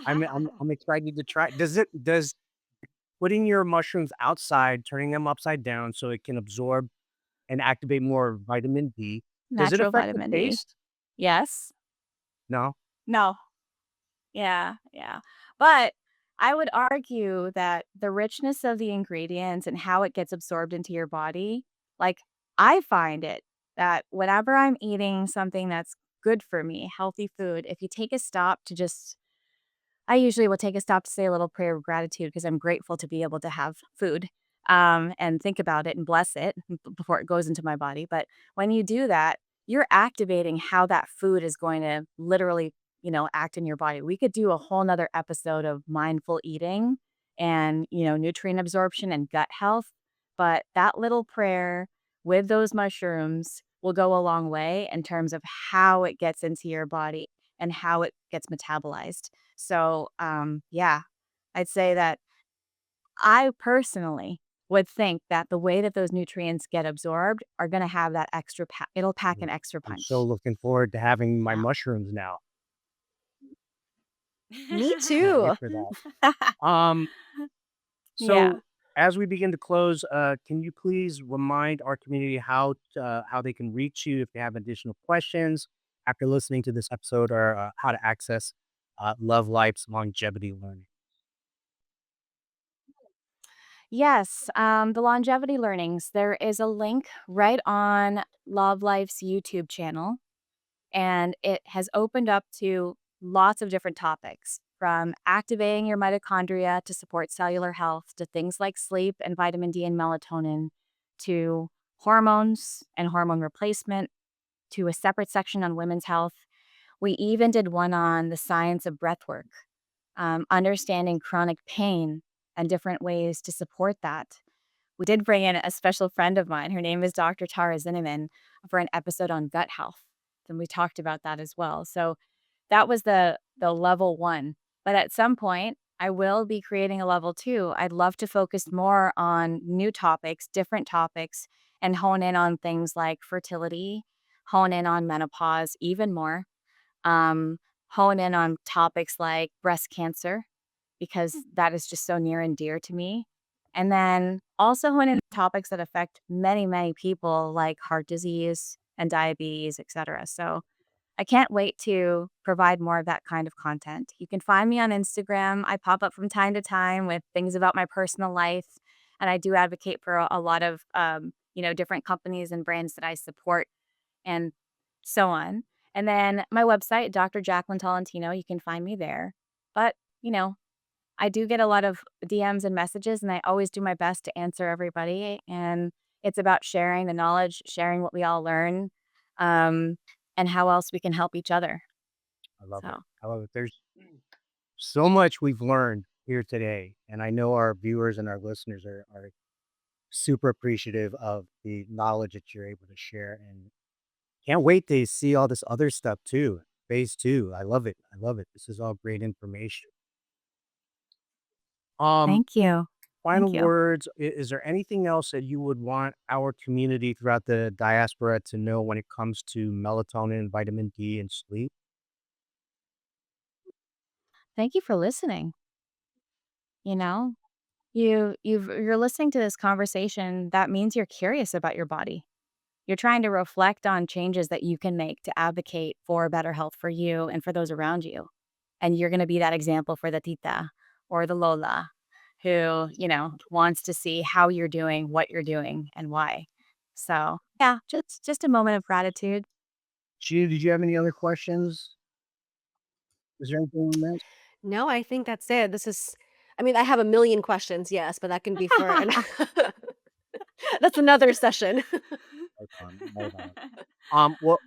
I'm excited to try. Does putting your mushrooms outside, turning them upside down so it can absorb and activate more vitamin D, does it Natural affect the vitamin D. taste? Yes. No? No. Yeah, yeah. But I would argue that the richness of the ingredients and how it gets absorbed into your body, like, I find it that whenever I'm eating something that's good for me, healthy food, if you take a stop to just I usually will take a stop to say a little prayer of gratitude because I'm grateful to be able to have food, and think about it and bless it before it goes into my body. But when you do that, you're activating how that food is going to literally, act in your body. We could do a whole nother episode of mindful eating and, nutrient absorption and gut health. But that little prayer with those mushrooms will go a long way in terms of how it gets into your body and how it gets metabolized. So, yeah, I'd say that I personally would think that the way that those nutrients get absorbed are going to have that it'll pack an Mm. extra I'm so punch. looking forward to having my Yeah. mushrooms now. Me Can't wait too. for that. Um, Yeah. so as we begin to close, can you please remind our community how they can reach you if they have additional questions after listening to this episode, or how to access Love Life's longevity learning? Yes, the longevity learnings. There is a link right on Love Life's YouTube channel, and it has opened up to lots of different topics, from activating your mitochondria to support cellular health to things like sleep and vitamin D and melatonin, to hormones and hormone replacement, to a separate section on women's health. We even did one on the science of breath work, understanding chronic pain and different ways to support that. We did bring in a special friend of mine. Her name is Dr. Tara Zinneman, for an episode on gut health. And we talked about that as well. So that was the level 1. But at some point, I will be creating a level 2. I'd love to focus more on new topics, different topics, and hone in on things like fertility, hone in on menopause even more, um, hone in on topics like breast cancer, because that is just so near and dear to me. And then also hone in on topics that affect many, many people, like heart disease and diabetes, etc. So I can't wait to provide more of that kind of content. You can find me on Instagram. I pop up from time to time with things about my personal life, and I do advocate for a lot of different companies and brands that I support, and so on. And then my website, Dr. Jaclyn Tolentino, you can find me there. But, I do get a lot of DMs and messages, and I always do my best to answer everybody. And it's about sharing the knowledge, sharing what we all learn. Um, and how else we can help each other. I love it. So, I love it. There's so much we've learned here today, and I know our viewers and our listeners are super appreciative of the knowledge that you're able to share, and can't wait to see all this other stuff too. Phase 2. I love it. I love it. This is all great information. Um, thank you. Final Thank you. words. Is there anything else that you would want our community throughout the diaspora to know when it comes to melatonin, vitamin D, and sleep? Thank you for listening. You know, you're listening to this conversation. That means you're curious about your body. You're trying to reflect on changes that you can make to advocate for better health for you and for those around you. And you're going to be that example for the tita or the lola who, wants to see how you're doing, what you're doing, and why. So, yeah, just a moment of gratitude. Gina, did you have any other questions? Is there anything we missed? No, I think that's it. I mean, I have a million questions, yes, but that can be for an that's another session. Right on, right on. Well,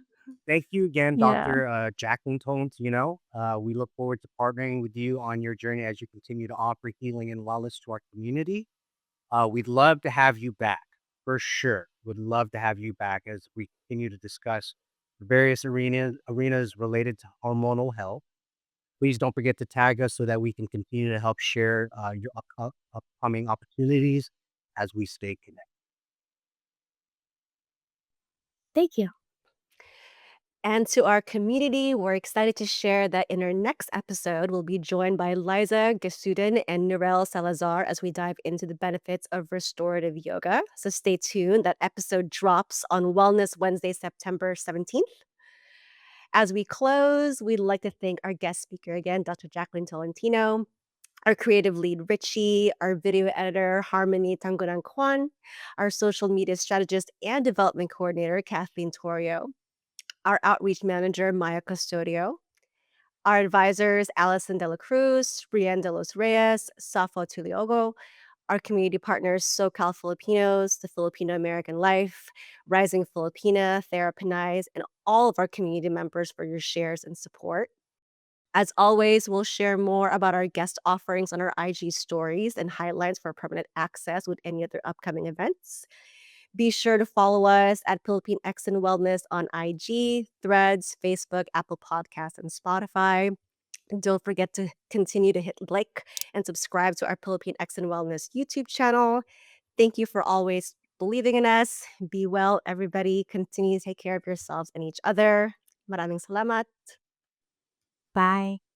thank you again, Yeah. Dr. Jaclyn Tolentino. We look forward to partnering with you on your journey as you continue to offer healing and wellness to our community. We'd love to have you back for sure. Would love to have you back as we continue to discuss various arenas related to hormonal health. Please don't forget to tag us so that we can continue to help share your upcoming opportunities as we stay connected. Thank you. And to our community, we're excited to share that in our next episode, we'll be joined by Liza, Gesuden, and Nirel Salazar as we dive into the benefits of restorative yoga. So stay tuned. That episode drops on Wellness Wednesday, September 17th. As we close, we'd like to thank our guest speaker again, Dr. Jaclyn Tolentino, our creative lead, Richie, our video editor, Harmony Tangunan Kwan, our social media strategist and development coordinator, Kathleen Torrio, our outreach manager, Maya Custodio, our advisors, Allison De La Cruz, Brienne De Los Reyes, Safo Tuliogo, our community partners, SoCal Filipinos, the Filipino American Life, Rising Filipina, Therapinize, and all of our community members for your shares and support. As always, we'll share more about our guest offerings on our IG stories and highlights for permanent access with any other upcoming events. Be sure to follow us at Pilipinx and Wellness on IG, Threads, Facebook, Apple Podcasts, and Spotify. And don't forget to continue to hit like and subscribe to our Pilipinx and Wellness YouTube channel. Thank you for always believing in us. Be well, everybody. Continue to take care of yourselves and each other. Maraming salamat. Bye.